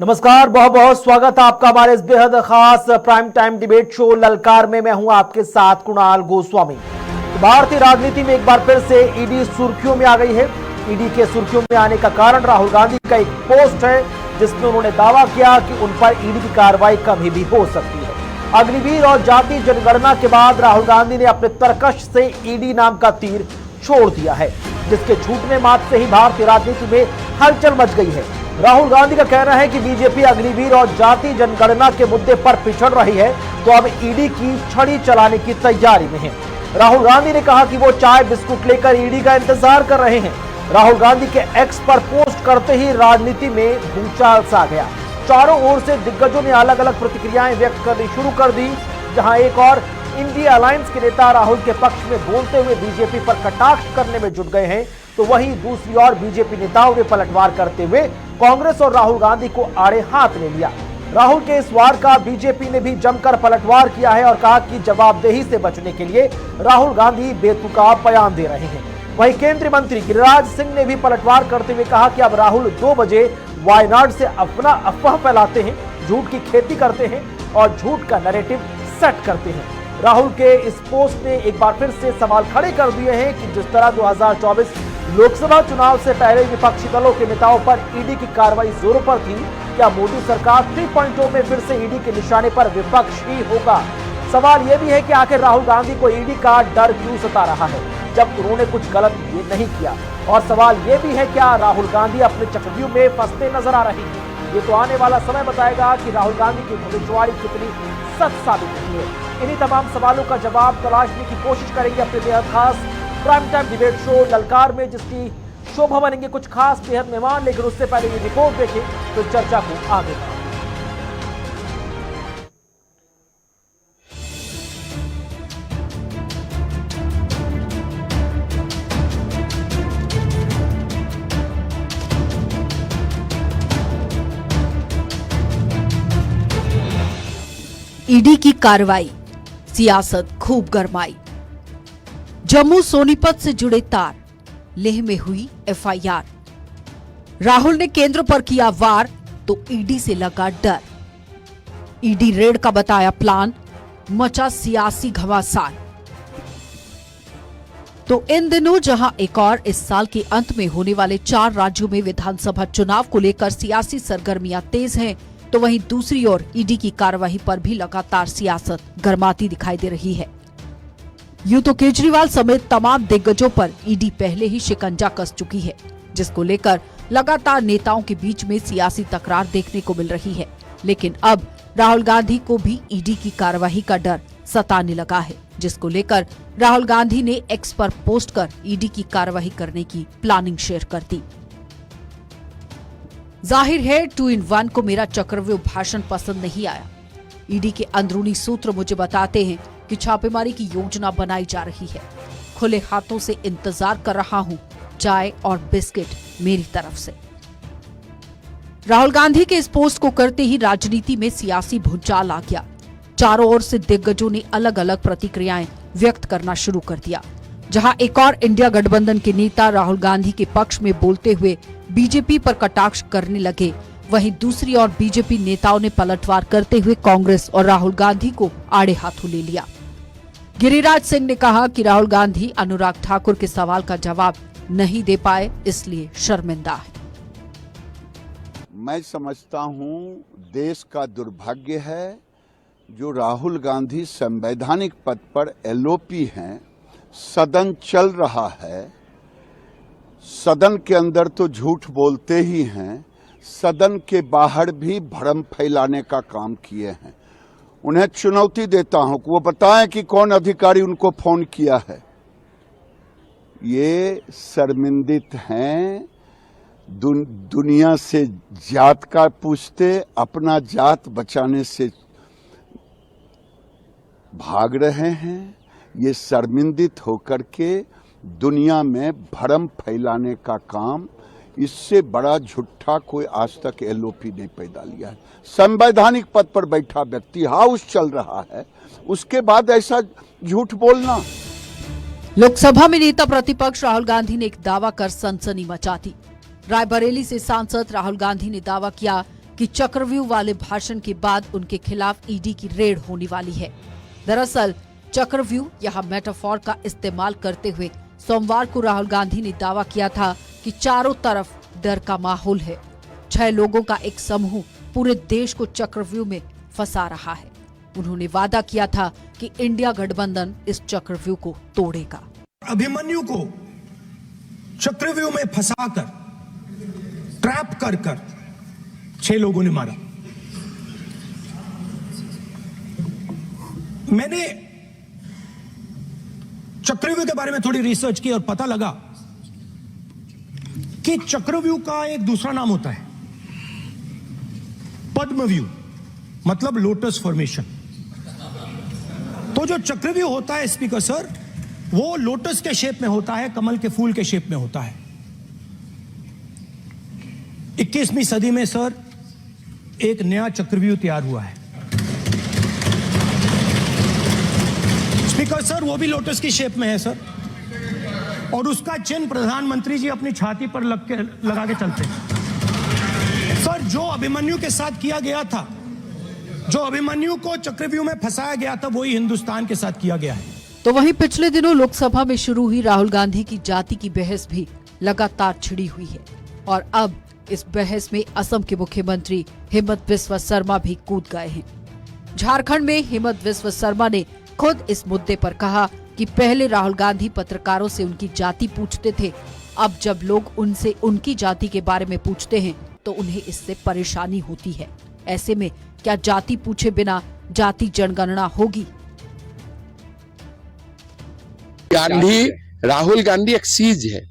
नमस्कार, बहुत बहुत स्वागत है आपका हमारे इस बेहद खास प्राइम टाइम डिबेट शो ललकार में। मैं हूं आपके साथ कुणाल गोस्वामी। भारतीय राजनीति में एक बार फिर से ईडी सुर्खियों में आ गई है। ईडी के सुर्खियों में आने का कारण राहुल गांधी का एक पोस्ट है जिसमें उन्होंने दावा किया कि उन पर ईडी की कार्रवाई कभी भी हो सकती है। अग्निवीर और जाति जनगणना के बाद राहुल गांधी ने अपने तरकश से ईडी नाम का तीर छोड़ दिया है, जिसके छूटने मात्र से ही भारतीय राजनीति में हलचल मच गई है। राहुल गांधी का कहना है कि बीजेपी अग्निवीर और जाति जनगणना के मुद्दे पर पिछड़ रही है, तो अब ईडी की छड़ी चलाने की तैयारी में है। राहुल गांधी ने कहा कि वो चाय बिस्कुट लेकर ईडी का इंतजार कर रहे हैं। राहुल गांधी के एक्स पर पोस्ट करते ही राजनीति में भूचाल सा गया। चारों ओर से दिग्गजों ने अलग अलग प्रतिक्रियाएं व्यक्त करनी शुरू कर दी। जहां एक और इंडिया अलायंस के नेता राहुल के पक्ष में बोलते हुए बीजेपी पर कटाक्ष करने में जुट गए हैं, तो वहीं दूसरी ओर बीजेपी नेताओं ने पलटवार करते हुए कांग्रेस और राहुल गांधी को आड़े हाथ ले लिया। राहुल के इस वार का बीजेपी ने भी जमकर पलटवार किया है और कहा कि जवाबदेही से बचने के लिए राहुल गांधी बेतुका बयान दे रहे हैं। वहीं केंद्रीय मंत्री गिरिराज सिंह ने भी पलटवार करते हुए कहा कि अब राहुल 2 बजे वायनाड से अपना अफवाह फैलाते हैं, झूठ की खेती करते हैं और झूठ का नैरेटिव सेट करते हैं। राहुल के इस पोस्ट ने एक बार फिर से सवाल खड़े कर दिए हैं कि जिस तरह 2024 लोकसभा चुनाव से पहले विपक्षी दलों के नेताओं पर ईडी की कार्रवाई जोरों पर थी, क्या मोदी सरकार 3.0 में फिर से ईडी के निशाने पर विपक्ष ही होगा? सवाल यह भी है कि आखिर राहुल गांधी को ईडी का डर क्यों सता रहा है जब उन्होंने कुछ गलत ये नहीं किया? और सवाल यह भी है, क्या राहुल गांधी अपने चक्रव्यूह में फंसते नजर आ रहे हैं? ये तो आने वाला समय बताएगा कि राहुल गांधी की भविष्यवाणी कितनी सच साबित होती है। इन्हीं तमाम सवालों का जवाब तलाशने की कोशिश करेंगे अपने बेहद खास प्राइम टाइम डिबेट शो ललकार में, जिसकी शोभा बनेंगे कुछ खास बेहद मेहमान। लेकिन उससे पहले ये रिपोर्ट देखें तो चर्चा को आगे बढ़ाएं। ईडी की कार्रवाई, सियासत खूब गरमाई। जम्मू सोनीपत से जुड़े तार, लेह में हुई एफआईआर। राहुल ने केंद्र पर किया वार तो ईडी से लगा डर। ईडी रेड का बताया प्लान, मचा सियासी घमासान। तो इन दिनों जहां एक और इस साल के अंत में होने वाले 4 राज्यों में विधानसभा चुनाव को लेकर सियासी सरगर्मियां तेज हैं, तो वहीं दूसरी ओर ईडी की कार्रवाई पर भी लगातार सियासत गरमाती दिखाई दे रही है। यूं तो केजरीवाल समेत तमाम दिग्गजों पर ईडी पहले ही शिकंजा कस चुकी है, जिसको लेकर लगातार नेताओं के बीच में सियासी तकरार देखने को मिल रही है। लेकिन अब राहुल गांधी को भी ईडी की कार्रवाई का डर सताने लगा है, जिसको लेकर राहुल गांधी ने एक्स पर पोस्ट कर ईडी की कार्रवाई करने की प्लानिंग शेयर कर दी। जाहिर है 2 in 1 को मेरा चक्रव्यूह भाषण पसंद नहीं आया। ईडी के अंदरूनी सूत्र मुझे बताते हैं कि छापेमारी की योजना बनाई जा रही है। खुले हाथों से इंतजार कर रहा हूं, चाय और बिस्किट मेरी तरफ से। राहुल गांधी के इस पोस्ट को करते ही राजनीति में सियासी भूचाल आ गया। चारों ओर से दिग्गजों ने अलग अलग प्रतिक्रियाएं व्यक्त करना शुरू कर दिया। जहां एक और इंडिया गठबंधन के नेता राहुल गांधी के पक्ष में बोलते हुए बीजेपी पर कटाक्ष करने लगे, वहीं दूसरी ओर बीजेपी नेताओं ने पलटवार करते हुए कांग्रेस और राहुल गांधी को आड़े हाथों ले लिया। गिरिराज सिंह ने कहा कि राहुल गांधी अनुराग ठाकुर के सवाल का जवाब नहीं दे पाए, इसलिए शर्मिंदा है। मैं समझता हूं देश का दुर्भाग्य है जो राहुल गांधी संवैधानिक पद पर एलओपी हैं। सदन चल रहा है, सदन के अंदर तो झूठ बोलते ही हैं, सदन के बाहर भी भ्रम फैलाने का काम किए हैं। उन्हें चुनौती देता हूं कि वो बताएं कि कौन अधिकारी उनको फोन किया है। ये शर्मिंदित हैं, दुनिया से जात का पूछते, अपना जात बचाने से भाग रहे हैं। ये शर्मिंदित होकर के दुनिया में भ्रम फैलाने का काम, इससे बड़ा झूठा कोई आज तक एलओपी नहीं पैदा लिया है। संवैधानिक पद पर बैठा व्यक्ति, हाउस चल रहा है, उसके बाद ऐसा झूठ बोलना। लोकसभा में नेता प्रतिपक्ष राहुल गांधी ने एक दावा कर सनसनी मचा दी। रायबरेली से सांसद राहुल गांधी ने दावा किया कि चक्रव्यूह वाले भाषण के बाद उनके खिलाफ ईडी की रेड होने वाली है। दरअसल चक्रव्यूह यहाँ मेटाफोर का इस्तेमाल करते हुए सोमवार को राहुल गांधी ने दावा किया था कि चारों तरफ डर का माहौल है। 6 लोगों का एक समूह पूरे देश को चक्रव्यूह में फंसा रहा है। उन्होंने वादा किया था कि इंडिया गठबंधन इस चक्रव्यूह को तोड़ेगा। अभिमन्यु को चक्रव्यूह में फंसाकर ट्रैप कर 6 लोगों ने मारा। मैंने चक्रव्यूह के बारे में थोड़ी रिसर्च की और पता लगा कि चक्रव्यूह का एक दूसरा नाम होता है पद्मव्यूह, मतलब लोटस फॉर्मेशन। तो जो चक्रव्यूह होता है स्पीकर सर, वो लोटस के शेप में होता है, कमल के फूल के शेप में होता है। 21वीं सदी में सर एक नया चक्रव्यूह तैयार हुआ है स्पीकर सर, वो भी लोटस की शेप में है सर, और उसका चिन्ह प्रधानमंत्री जी अपनी छाती पर लगा के चलते हैं सर। जो अभिमन्यु के साथ किया गया था, जो अभिमन्यु को चक्रव्यूह में फंसाया गया था, वही हिंदुस्तान के साथ किया गया है। तो वहीं पिछले दिनों लोकसभा में शुरू हुई राहुल गांधी की जाति की बहस भी लगातार छिड़ी हुई है और अब इस बहस में असम के मुख्यमंत्री हिमंत बिस्वा शर्मा भी कूद गए हैं। झारखंड में हिमंत बिस्वा शर्मा ने खुद इस मुद्दे पर कहा कि पहले राहुल गांधी पत्रकारों से उनकी जाति पूछते थे, अब जब लोग उनसे उनकी जाति के बारे में पूछते हैं तो उन्हें इससे परेशानी होती है। ऐसे में क्या जाति पूछे बिना जाति जनगणना होगी? राहुल गांधी एक सीज है,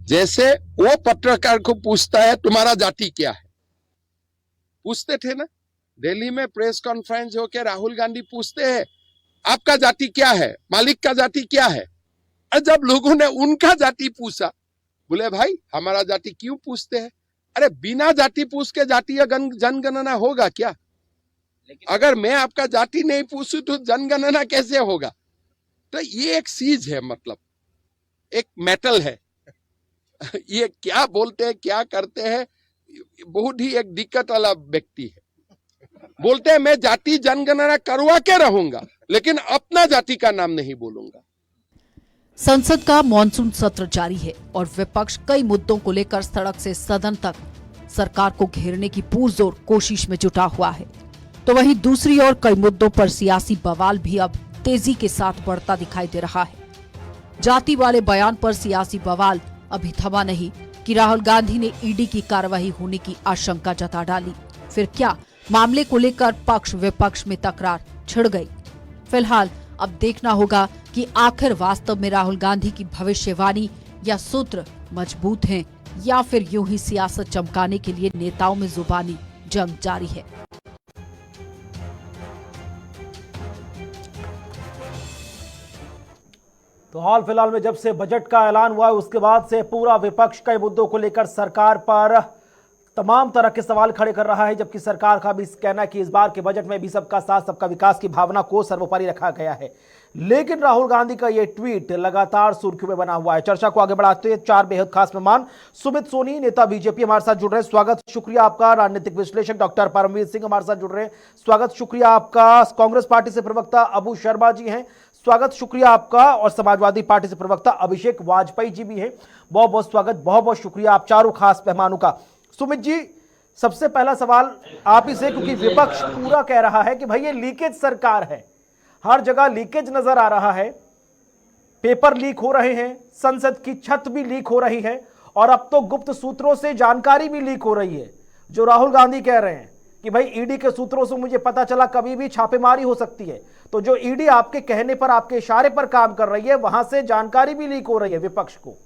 जैसे वो पत्रकार को पूछता है तुम्हारा जाति क्या है, पूछते थे ना दिल्ली में प्रेस कॉन्फ्रेंस होके राहुल गांधी पूछते हैं आपका जाति क्या है, मालिक का जाति क्या है। और जब लोगों ने उनका जाति पूछा, बोले भाई हमारा जाति क्यों पूछते हैं? अरे बिना जाति पूछ के जातीय जनगणना होगा क्या? अगर मैं आपका जाति नहीं पूछूं तो जनगणना कैसे होगा? तो ये एक चीज है, मतलब एक मेटल है। ये क्या बोलते हैं क्या करते हैं, बहुत ही एक दिक्कत वाला व्यक्ति है। बोलते हैं मैं जाति जनगणना करवा के रहूंगा लेकिन अपना जाति का नाम नहीं बोलूंगा। संसद का मॉनसून सत्र जारी है और विपक्ष कई मुद्दों को लेकर सड़क से सदन तक सरकार को घेरने की पुरजोर कोशिश में जुटा हुआ है। तो वहीं दूसरी ओर कई मुद्दों पर सियासी बवाल भी अब तेजी के साथ बढ़ता दिखाई दे रहा है। जाति वाले बयान पर सियासी बवाल अभी थमा नहीं कि राहुल गांधी ने ईडी की कार्रवाई होने की आशंका जता डाली। फिर क्या मामले को लेकर पक्ष विपक्ष में तकरार छिड़ गई? फिलहाल अब देखना होगा कि आखिर वास्तव में राहुल गांधी की भविष्यवाणी या सूत्र मजबूत हैं या फिर यूं ही सियासत चमकाने के लिए नेताओं में जुबानी जंग जारी है। तो हाल फिलहाल में जब से बजट का ऐलान हुआ है उसके बाद से पूरा विपक्ष कई मुद्दों को लेकर सरकार पर तमाम तरह के सवाल खड़े कर रहा है, जबकि सरकार का भी कहना है कि इस बार के बजट में भी सबका साथ सबका विकास की भावना को सर्वोपरि रखा गया है। लेकिन राहुल गांधी का ये ट्वीट लगातार सुर्खियों में बना हुआ है। चर्चा को आगे बढ़ाते हुए 4 बेहद खास मेहमान, सुमित सोनी नेता बीजेपी हमारे साथ जुड़ रहे हैं, स्वागत शुक्रिया आपका। राजनीतिक विश्लेषक डॉक्टर परमवीर सिंह हमारे साथ जुड़ रहे हैं, स्वागत शुक्रिया आपका। कांग्रेस पार्टी से प्रवक्ता अबू शर्मा जी हैं, स्वागत शुक्रिया आपका। और समाजवादी पार्टी से प्रवक्ता अभिषेक वाजपेयी जी भी हैं, बहुत बहुत स्वागत, बहुत बहुत शुक्रिया आप चारों खास मेहमानों का। सुमित जी, सबसे पहला सवाल आप ही से, क्योंकि विपक्ष पूरा कह रहा है कि भाई ये लीकेज सरकार है, हर जगह लीकेज नजर आ रहा है, पेपर लीक हो रहे हैं, संसद की छत भी लीक हो रही है और अब तो गुप्त सूत्रों से जानकारी भी लीक हो रही है। जो राहुल गांधी कह रहे हैं कि भाई ईडी के सूत्रों से मुझे पता चला कभी भी छापेमारी हो सकती है, तो जो ईडी आपके कहने पर आपके इशारे पर काम कर रही है वहां से जानकारी भी लीक हो रही है विपक्ष को।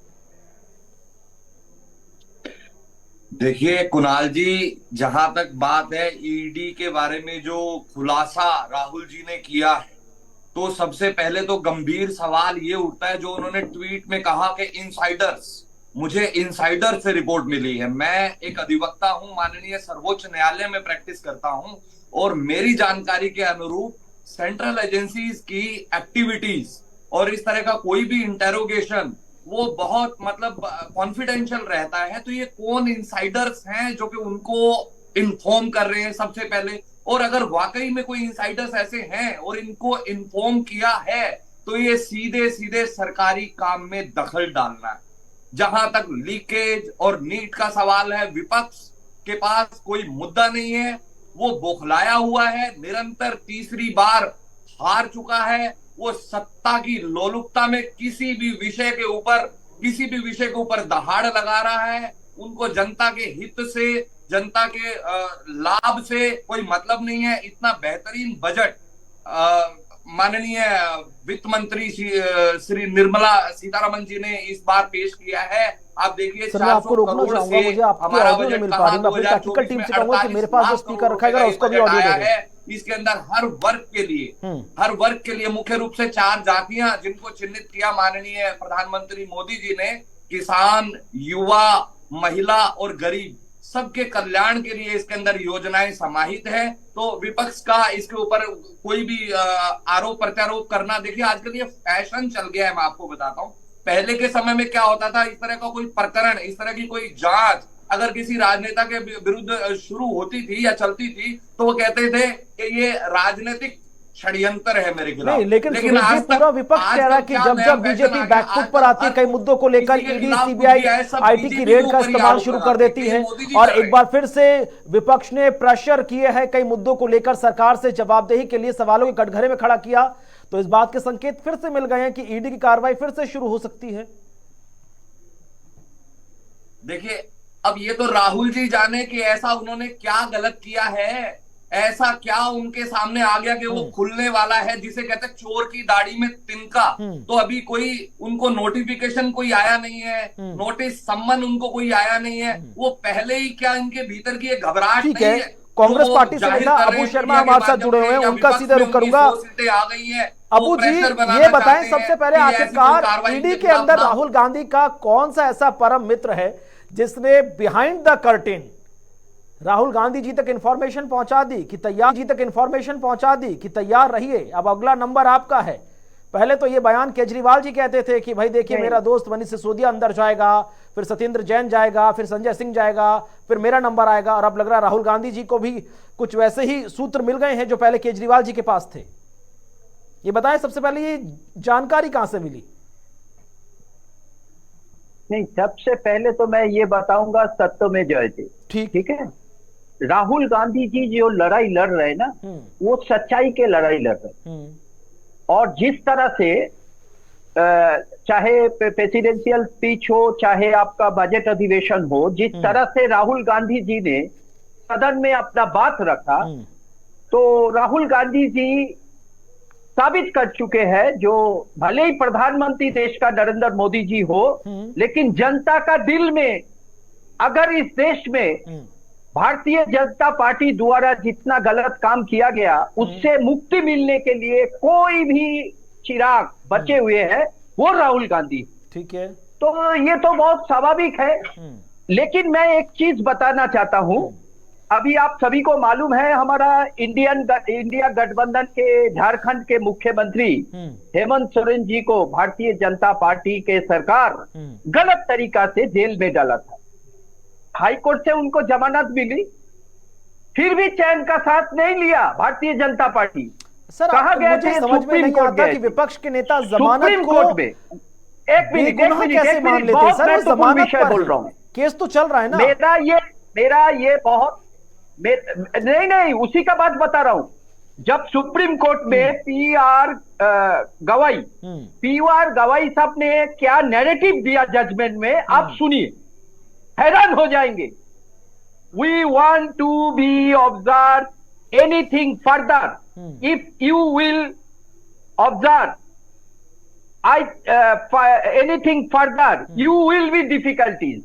देखिए कुणाल जी, जहां तक बात है ईडी के बारे में जो खुलासा राहुल जी ने किया है, तो सबसे पहले तो गंभीर सवाल ये उठता है जो उन्होंने ट्वीट में कहा कि इनसाइडर्स, मुझे इनसाइडर से रिपोर्ट मिली है। मैं एक अधिवक्ता हूं, माननीय सर्वोच्च न्यायालय में प्रैक्टिस करता हूं और मेरी जानकारी के अनुरूप सेंट्रल एजेंसीज की एक्टिविटीज और इस तरह का कोई भी इंटेरोगेशन वो बहुत मतलब कॉन्फिडेंशियल रहता है। तो ये कौन इनसाइडर्स हैं जो कि उनको इन्फॉर्म कर रहे हैं सबसे पहले। और अगर वाकई में कोई इनसाइडर्स ऐसे हैं और इनको इन्फॉर्म किया है तो ये सीधे सीधे सरकारी काम में दखल डालना है। जहां तक लीकेज और नीट का सवाल है, विपक्ष के पास कोई मुद्दा नहीं है, वो बौखलाया हुआ है, निरंतर तीसरी बार हार चुका है। वो सत्ता की लोलुपता में किसी भी विषय के ऊपर दहाड़ लगा रहा है। उनको जनता के हित से, जनता के लाभ से कोई मतलब नहीं है। इतना बेहतरीन बजट माननीय वित्त मंत्री श्री निर्मला सीतारमण जी ने इस बार पेश किया है। आप देखिए, सर मैं आपको रोकना चाहूंगा, मुझे आपकी ऑडियो नहीं मिल पा रही। मैं अपनी टेक्निकल टीम से कहूंगा कि मेरे पास जो स्पीकर रखा है उसको भी ऑडियो दे दें। इसके अंदर हर वर्ग के लिए मुख्य रूप से 4 जातियां जिनको चिन्हित किया माननीय प्रधानमंत्री मोदी जी ने, किसान, युवा, महिला और गरीब, सबके कल्याण के लिए इसके अंदर योजनाएं समाहित है। तो विपक्ष का इसके ऊपर कोई भी आरोप प्रत्यारोप करना, देखिए आजकल ये फैशन चल गया है। मैं आपको बताता हूँ, पहले के समय में क्या होता था, इस तरह का कोई प्रकरण, इस तरह की कोई जांच अगर किसी राजनेता के विरुद्ध शुरू होती थी या चलती थी तो वो कहते थे कि ये राजनीतिक षड्यंत्र है मेरे खिलाफ। लेकिन आज पूरा विपक्ष कह रहा है कि जब बीजेपी बैकफुट पर आती है, कई मुद्दों को लेकर ईडी, सीबीआई, आईटी की रेड का इस्तेमाल शुरू कर देती है। और एक बार फिर से विपक्ष ने प्रेशर किए हैं, कई मुद्दों को लेकर सरकार से जवाबदेही के लिए सवालों के कटघरे में खड़ा किया। तो इस बात के संकेत फिर से मिल गए हैं कि ईडी की कार्रवाई फिर से शुरू हो सकती है। देखिए, अब ये तो राहुल जी जाने कि ऐसा उन्होंने क्या गलत किया है, ऐसा क्या उनके सामने आ गया कि वो खुलने वाला है, जिसे कहते हैं चोर की दाढ़ी में तिनका। तो अभी कोई उनको नोटिफिकेशन कोई आया नहीं है, नोटिस सम्मन उनको कोई आया नहीं है। वो पहले ही क्या इनके भीतर की एक घबराहट नहीं है। कांग्रेस पार्टी से नेता अबू शर्मा हमारे साथ जुड़े हुए हैं, उनका सीधे रुख करूंगा। आ गई है अबू जी, ये बताएं सबसे पहले आखिरकार ईडी के अंदर राहुल गांधी का कौन सा ऐसा परम मित्र है जिसने behind the curtain Rahul Gandhi ji तक इंफॉर्मेशन पहुंचा दी कि तैयार रहिए, अब अगला नंबर आपका है। पहले तो ये बयान केजरीवाल जी कहते थे कि भाई देखिए मेरा दोस्त मनीष सिसोदिया अंदर जाएगा, फिर सत्येंद्र जैन जाएगा, फिर संजय सिंह जाएगा, फिर मेरा नंबर आएगा। और अब लग रहा राहुल गांधी जी को भी कुछ वैसे ही सूत्र मिल गए हैं जो पहले केजरीवाल जी के पास थे। ये बताएं सबसे पहले ये जानकारी कहां से मिली? नहीं, सबसे पहले तो मैं ये बताऊंगा सत्य में जयते। ठीक है, राहुल गांधी जी जो लड़ाई लड़ रहे हैं ना, वो सच्चाई के लड़ाई लड़ रहे हैं। और जिस तरह से चाहे प्रेसिडेंशियल स्पीच हो, चाहे आपका बजट अधिवेशन हो, जिस तरह से राहुल गांधी जी ने सदन में अपना बात रखा, तो राहुल गांधी जी साबित कर चुके हैं, जो भले ही प्रधानमंत्री देश का नरेंद्र मोदी जी हो, लेकिन जनता का दिल में, अगर इस देश में भारतीय जनता पार्टी द्वारा जितना गलत काम किया गया उससे मुक्ति मिलने के लिए कोई भी चिराग बचे हुए हैं, वो राहुल गांधी। ठीक है, तो ये तो बहुत स्वाभाविक है। लेकिन मैं एक चीज बताना चाहता हूं, अभी आप सभी को मालूम है, हमारा इंडिया गठबंधन के झारखंड के मुख्यमंत्री हेमंत सोरेन जी को भारतीय जनता पार्टी के सरकार गलत तरीका से जेल में डाला था। हाई कोर्ट से उनको जमानत मिली, फिर भी चैन का साथ नहीं लिया भारतीय जनता पार्टी। सर, कहा गया मुझे समझ में नहीं आता कि विपक्ष के नेता जमानत को कोर्ट में एक मिनट कैसे मान लेते हैं? सर, जमानत विषय बोल रहा हूँ, केस तो चल रहा है ना। मेरा ये बहुत नहीं, उसी का बात बता रहा हूं। जब सुप्रीम कोर्ट में पीआर गवाई साहब ने क्या नैरेटिव दिया जजमेंट में, आप सुनिए, हैरान हो जाएंगे। We want to be observe anything further, if you will observe anything further you will be difficulties.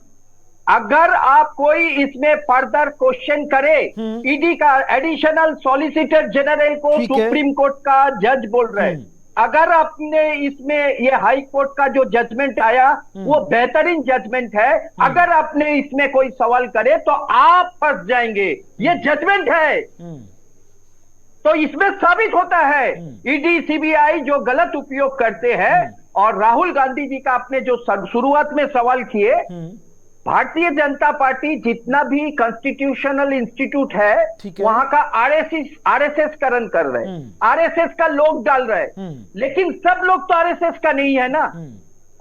अगर आप कोई इसमें फर्दर क्वेश्चन करे, ईडी का एडिशनल सॉलिसिटर जनरल को सुप्रीम कोर्ट का जज बोल रहे हैं, अगर आपने इसमें ये हाई कोर्ट का जो जजमेंट आया वो बेहतरीन जजमेंट है, अगर आपने इसमें कोई सवाल करे तो आप फंस जाएंगे, ये जजमेंट है। तो इसमें साबित होता है ईडी सीबीआई जो गलत उपयोग करते हैं। और राहुल गांधी जी का आपने जो शुरुआत में सवाल किए, भारतीय जनता पार्टी जितना भी कॉन्स्टिट्यूशनल इंस्टीट्यूट है ठीक है। वहां का आरएसएस करण कर रहे हैं, आरएसएस का लोग डाल रहे हैं, लेकिन सब लोग तो आरएसएस का नहीं है ना।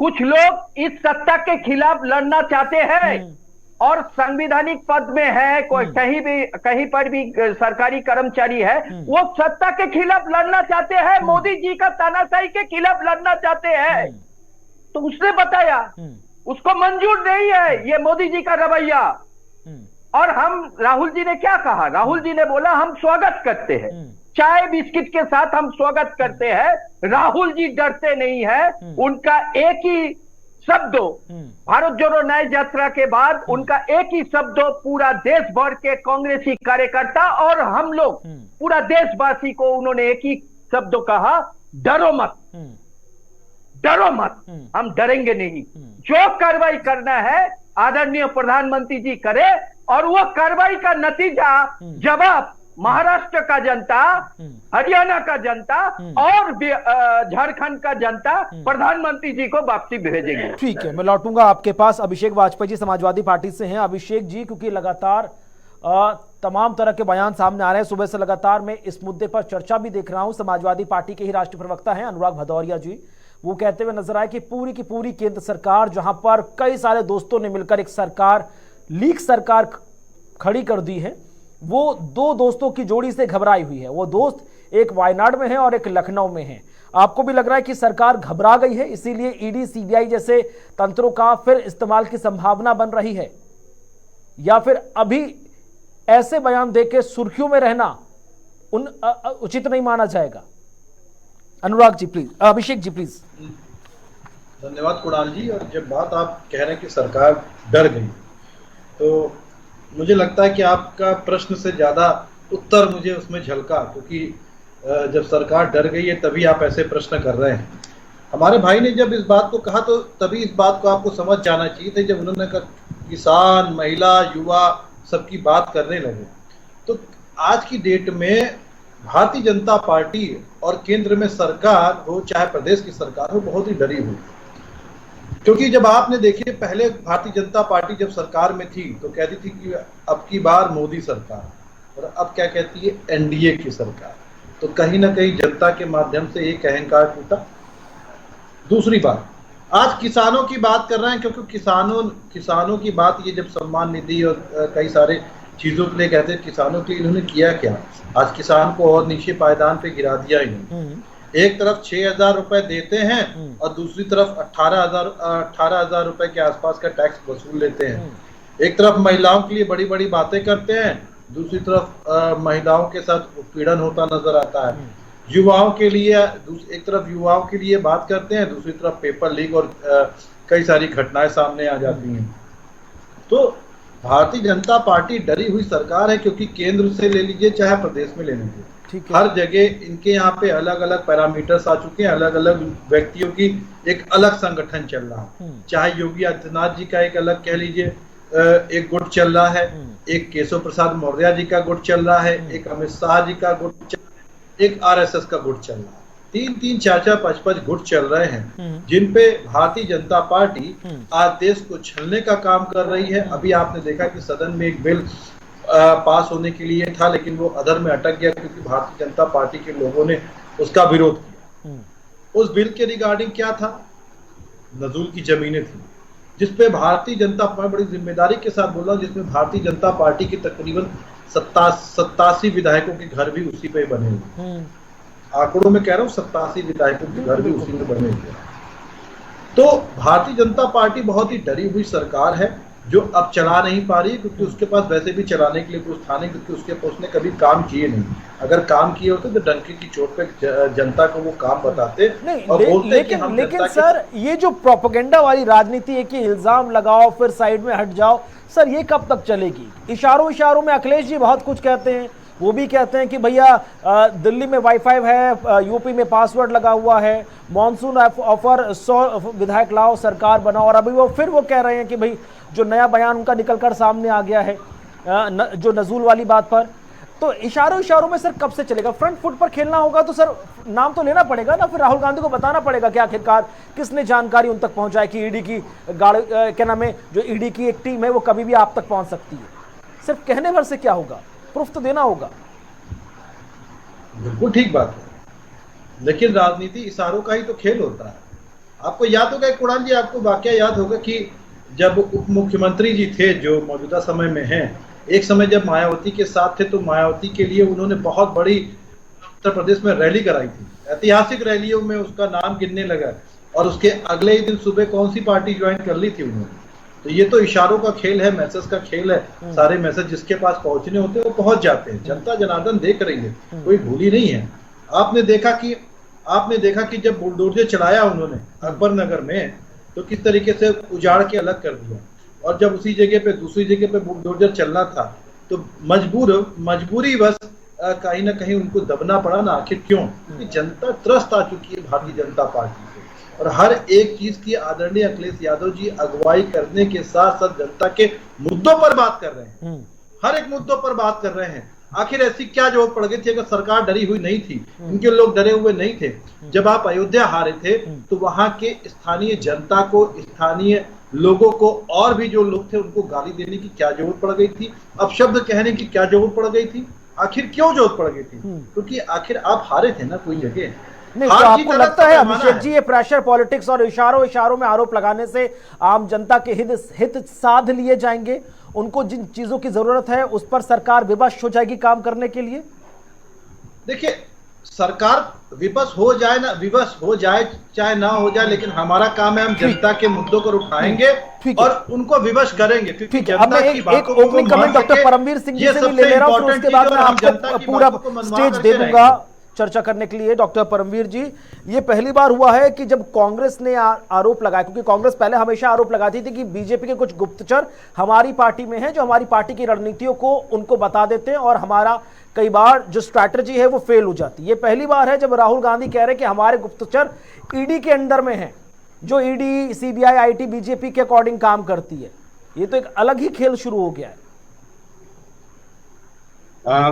कुछ लोग इस सत्ता के खिलाफ लड़ना चाहते हैं और संवैधानिक पद में है, कोई कहीं पर भी सरकारी कर्मचारी है, वो सत्ता के खिलाफ लड़ना चाहते हैं, मोदी जी का तानाशाही के खिलाफ लड़ना चाहते हैं। तो उसने बताया उसको मंजूर नहीं है ये मोदी जी का रवैया। और हम, राहुल जी ने क्या कहा? राहुल जी ने बोला हम स्वागत करते हैं, चाय बिस्किट के साथ हम स्वागत करते हैं। राहुल जी डरते नहीं है, उनका एक ही शब्दों, भारत जोड़ो न्याय यात्रा के बाद उनका एक ही शब्दों पूरा देश भर के कांग्रेसी कार्यकर्ता और हम लोग पूरा देशवासी को उन्होंने एक ही शब्दों कहा, डरो मत, डरो मत, हम डरेंगे नहीं। जो कार्रवाई करना है आदरणीय प्रधानमंत्री जी करे, और वो कार्रवाई का नतीजा जवाब महाराष्ट्र का जनता, हरियाणा का जनता और झारखंड का जनता प्रधानमंत्री जी को वापसी भेजेंगे। ठीक है, मैं लौटूंगा आपके पास। अभिषेक वाजपेयी जी समाजवादी पार्टी से हैं। अभिषेक जी, क्योंकि लगातार तमाम तरह के बयान सामने आ रहे हैं, सुबह से लगातार मैं इस मुद्दे पर चर्चा भी देख रहा हूं। समाजवादी पार्टी के ही राष्ट्रीय प्रवक्ता हैं अनुराग भदौरिया जी, वो कहते हुए नजर आए कि पूरी की पूरी केंद्र सरकार, जहां पर कई सारे दोस्तों ने मिलकर एक सरकार, लीग सरकार खड़ी कर दी है, वो दो दोस्तों की जोड़ी से घबराई हुई है। वो दोस्त एक वायनाड में है और एक लखनऊ में है। आपको भी लग रहा है कि सरकार घबरा गई है, इसीलिए ईडी सीबीआई जैसे तंत्रों का फिर इस्तेमाल की संभावना बन रही है, या फिर अभी ऐसे बयान देके सुर्खियों में रहना उचित नहीं माना जाएगा? Anurag ji please, Abhishek ji please. धन्यवाद कुणाल जी। और जब बात आप कह रहे हैं कि सरकार डर गई, तो मुझे लगता है कि आपका प्रश्न से ज्यादा उत्तर मुझे उसमें झलका, क्योंकि जब सरकार डर गई है तभी आप ऐसे प्रश्न कर रहे हैं। हमारे भाई ने जब इस बात को कहा तो तभी इस बात को आपको समझ जाना चाहिए था, जब उन्होंने कहा किसान, महिला, युवा सबकी बात करने लगे। तो आज की डेट में भारतीय जनता पार्टी और केंद्र में सरकार हो चाहे प्रदेश की सरकार हो, बहुत ही डरी हुई। क्योंकि जब आपने देखिए, पहले भारतीय जनता पार्टी जब सरकार में थी तो कहती थी कि अब की बार मोदी सरकार, और अब क्या कहती है, एनडीए की सरकार। तो कहीं ना कहीं जनता के माध्यम से एक अहंकार टूटा। दूसरी बात, आज किसानों की बात कर रहे हैं, क्योंकि किसानों की बात, ये जब सम्मान निधि और कई सारे चीजों के लिए कहते हैं, किसानों के लिए इन्होंने किया क्या? आज किसान को और नीचे पायदान पे गिरा दिया इन्होंने। एक तरफ 6,000 रुपए देते हैं और दूसरी तरफ 18,000 रुपए के आसपास का टैक्स वसूल लेते हैं। एक तरफ महिलाओं के लिए बड़ी बड़ी बातें करते हैं, दूसरी तरफ महिलाओं के साथ उत्पीड़न होता नजर आता है। युवाओं के लिए, एक तरफ युवाओं के लिए बात करते हैं, दूसरी तरफ पेपर लीक और कई सारी घटनाएं सामने आ जाती हैं। तो भारतीय जनता पार्टी डरी हुई सरकार है, क्योंकि केंद्र से ले लीजिए चाहे प्रदेश में ले लीजिए, हर जगह इनके यहाँ पे अलग अलग पैरामीटर्स आ चुके हैं, अलग अलग व्यक्तियों की एक अलग संगठन चल रहा है। चाहे योगी आदित्यनाथ जी का एक अलग कह लीजिए एक गुट चल रहा है, एक केशव प्रसाद मौर्य जी का गुट चल रहा है, एक अमित शाह जी का गुट, एक आरएसएस का गुट चल रहा है। 3-3, 4-4, 5-5 गुट चल रहे हैं, जिन पे भारतीय जनता पार्टी आज देश को छलने का काम कर रही है। अभी आपने देखा कि सदन में एक बिल पास होने के लिए था, लेकिन वो अधर में अटक गया, क्योंकि भारतीय जनता पार्टी के लोगों ने उसका विरोध किया। उस बिल के रिगार्डिंग क्या था? नजूल की जमीनें थी, जिसपे भारतीय जनता पार्टी, बड़ी जिम्मेदारी के साथ बोल रहा हूं, जिसमें भारतीय जनता पार्टी के तकरीबन 87 विधायकों के घर भी उसी पे बने हुए। आंकड़ों में कह रहा हूँ, 87 विधायकों के घर भी उसी में बने हुए। तो भारतीय जनता पार्टी बहुत ही डरी हुई सरकार है, जो अब चला नहीं पा रही, क्योंकि उसके पास वैसे भी चलाने के लिए कुछ था नहीं, क्योंकि उसने कभी काम किए नहीं। अगर काम किए होते तो डंके की चोट पे जनता को वो काम बताते और बोलते। लेकिन सर, ये जो प्रोपेगेंडा वाली राजनीति है कि इल्जाम लगाओ फिर साइड में हट जाओ, सर ये कब तक चलेगी? इशारों में अखिलेश जी बहुत कुछ कहते हैं, वो भी कहते हैं कि भैया दिल्ली में वाईफाई है, यूपी में पासवर्ड लगा हुआ है, मॉनसून ऑफर 100 विधायक लाओ, सरकार बनाओ। और अभी वो कह रहे हैं कि भाई जो नया बयान उनका निकलकर सामने आ गया है जो नजूल वाली बात पर, तो इशारों में सर कब से चलेगा? फ्रंट फुट पर खेलना होगा तो सर नाम तो लेना पड़ेगा ना, फिर राहुल गांधी को बताना पड़ेगा कि आखिरकार किसने जानकारी उन तक पहुंचाई कि ईडी की क्या नाम है, जो ईडी की एक टीम है वो कभी भी आप तक पहुंच सकती है। सिर्फ कहने भर से क्या होगा, प्रूफ तो देना होगा। बिल्कुल ठीक बात है, लेकिन राजनीति इशारों का ही तो खेल होता है। आपको याद होगा कुणाल जी, आपको वाकया याद होगा कि जब उप मुख्यमंत्री जी थे जो मौजूदा समय में हैं, एक समय जब मायावती के साथ थे तो मायावती के लिए उन्होंने बहुत बड़ी उत्तर प्रदेश में रैली कराई थी, ऐतिहासिक रैलियों में उसका नाम गिनने लगा, और उसके अगले ही दिन सुबह कौन सी पार्टी ज्वाइन कर ली थी उन्होंने। तो ये तो इशारों का खेल है, मैसेज का खेल है। सारे मैसेज जिसके पास पहुंचने होते हैं वो पहुंच जाते हैं। जनता जनार्दन देख रही है, कोई भूली नहीं है। आपने देखा कि जब बुलडोजर चलाया उन्होंने अकबर नगर में तो किस तरीके से उजाड़ के अलग कर दिया, और जब उसी जगह पे दूसरी जगह पे बुलडोजर चलना था तो मजबूरी बस कहीं ना कहीं उनको दबना पड़ा ना। आखिर क्यों? क्योंकि जनता त्रस्त आ चुकी है भारतीय जनता पार्टी से, और हर एक चीज की आदरणीय अखिलेश यादव जी अगुवाई करने के साथ साथ जनता के मुद्दों पर बात कर रहे हैं, हर एक मुद्दों पर बात कर रहे हैं। आखिर ऐसी क्या जरूरत पड़ गई थी? अगर सरकार डरी हुई नहीं थी, उनके लोग डरे हुए नहीं थे। जब आप अयोध्या हारे थे तो वहां के स्थानीय जनता को, स्थानीय लोगों को, और भी जो लोग थे उनको गाली देने की क्या जरूरत पड़ गई थी? अपशब्द कहने की क्या जरूरत पड़ गई थी? आखिर क्यों जरूरत पड़ गई थी? क्योंकि आखिर आप हारे थे ना कोई जगह। नहीं तो आपको लगता है अभिषेक जी ये प्रेशर पॉलिटिक्स और इशारों में आरोप लगाने से आम जनता के हित साध लिए जाएंगे? उनको जिन चीजों की जरूरत है उस पर सरकार विवश हो जाएगी काम करने के लिए? देखिए, सरकार विवश हो जाए चाहे ना हो जाए, लेकिन हमारा काम है हम जनता के मुद्दों को उठाएंगे और उनको विवश करेंगे। ठीक है, अब मैं एक opening comment doctor Paramvir Singh ji से भी ले ले रहा हूं, फिर उसके बाद मैं आपको पूरा स्टेज दे दूंगा चर्चा करने के लिए। डॉक्टर परमवीर जी, ये पहली बार हुआ है कि जब कांग्रेस ने आरोप लगाया, क्योंकि कांग्रेस पहले हमेशा आरोप लगाती थी कि बीजेपी के कुछ गुप्तचर हमारी पार्टी में हैं जो हमारी पार्टी की रणनीतियों को उनको बता देते हैं और हमारा कई बार जो स्ट्रैटेजी है वो फेल हो जाती है। ये पहली बार है जब राहुल गांधी कह रहे हैं कि हमारे गुप्तचर ईडी के अंडर में हैं, जो ईडी, सीबीआई, आईटी बीजेपी के अकॉर्डिंग काम करती है। ये तो एक अलग ही खेल शुरू हो गया है।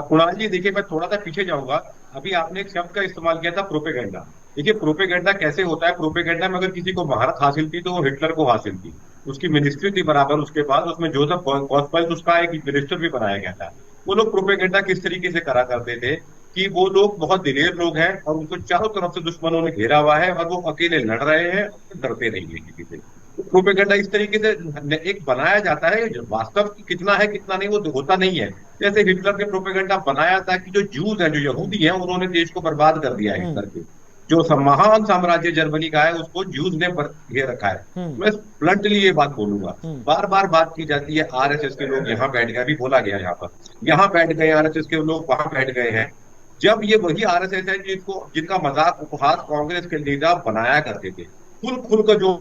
कुणाल जी देखिए, मैं थोड़ा सा पीछे जाऊंगा। अभी आपने एक शब्द का इस्तेमाल किया था, प्रोपेगेंडा। देखिए, प्रोपेगेंडा कैसे होता है? प्रोपेगेंडा में अगर किसी को महारत हासिल थी तो वो हिटलर को हासिल थी। उसकी मिनिस्ट्री थी बराबर, उसके बाद उसमें जोसेफ गॉस्पेल्स उसका एक मिनिस्टर भी बनाया गया था। वो लोग प्रोपेगेंडा किस तरीके से करा करते थे कि वो लोग बहुत दिलेर लोग हैं और उनको चारों तरफ से दुश्मनों ने घेरा हुआ है और वो अकेले लड़ रहे हैं, डरते नहीं है किसी से। प्रोपेगेंडा इस तरीके से एक बनाया जाता है, वास्तव कितना है कितना नहीं वो होता नहीं है। जैसे हिटलर ने प्रोपेगेंडा बनाया था कि जो जूज हैं, जो यहूदी हैं, उन्होंने देश को बर्बाद कर दिया है हिटलर के। जो महान साम्राज्य जर्मनी का है उसको जूज ने घेर रखा है। मैं ब्लंटली ये बात बोलूंगा, बार बार बात की जाती है आरएसएस के लोग यहाँ बैठ गए, अभी बोला गया यहाँ बैठ गए, आरएसएस के लोग वहां बैठ गए हैं। जब ये वही आरएसएस है जिनका मजाक उपहास कांग्रेस के लीडर बनाया करते थे, खुल कर जो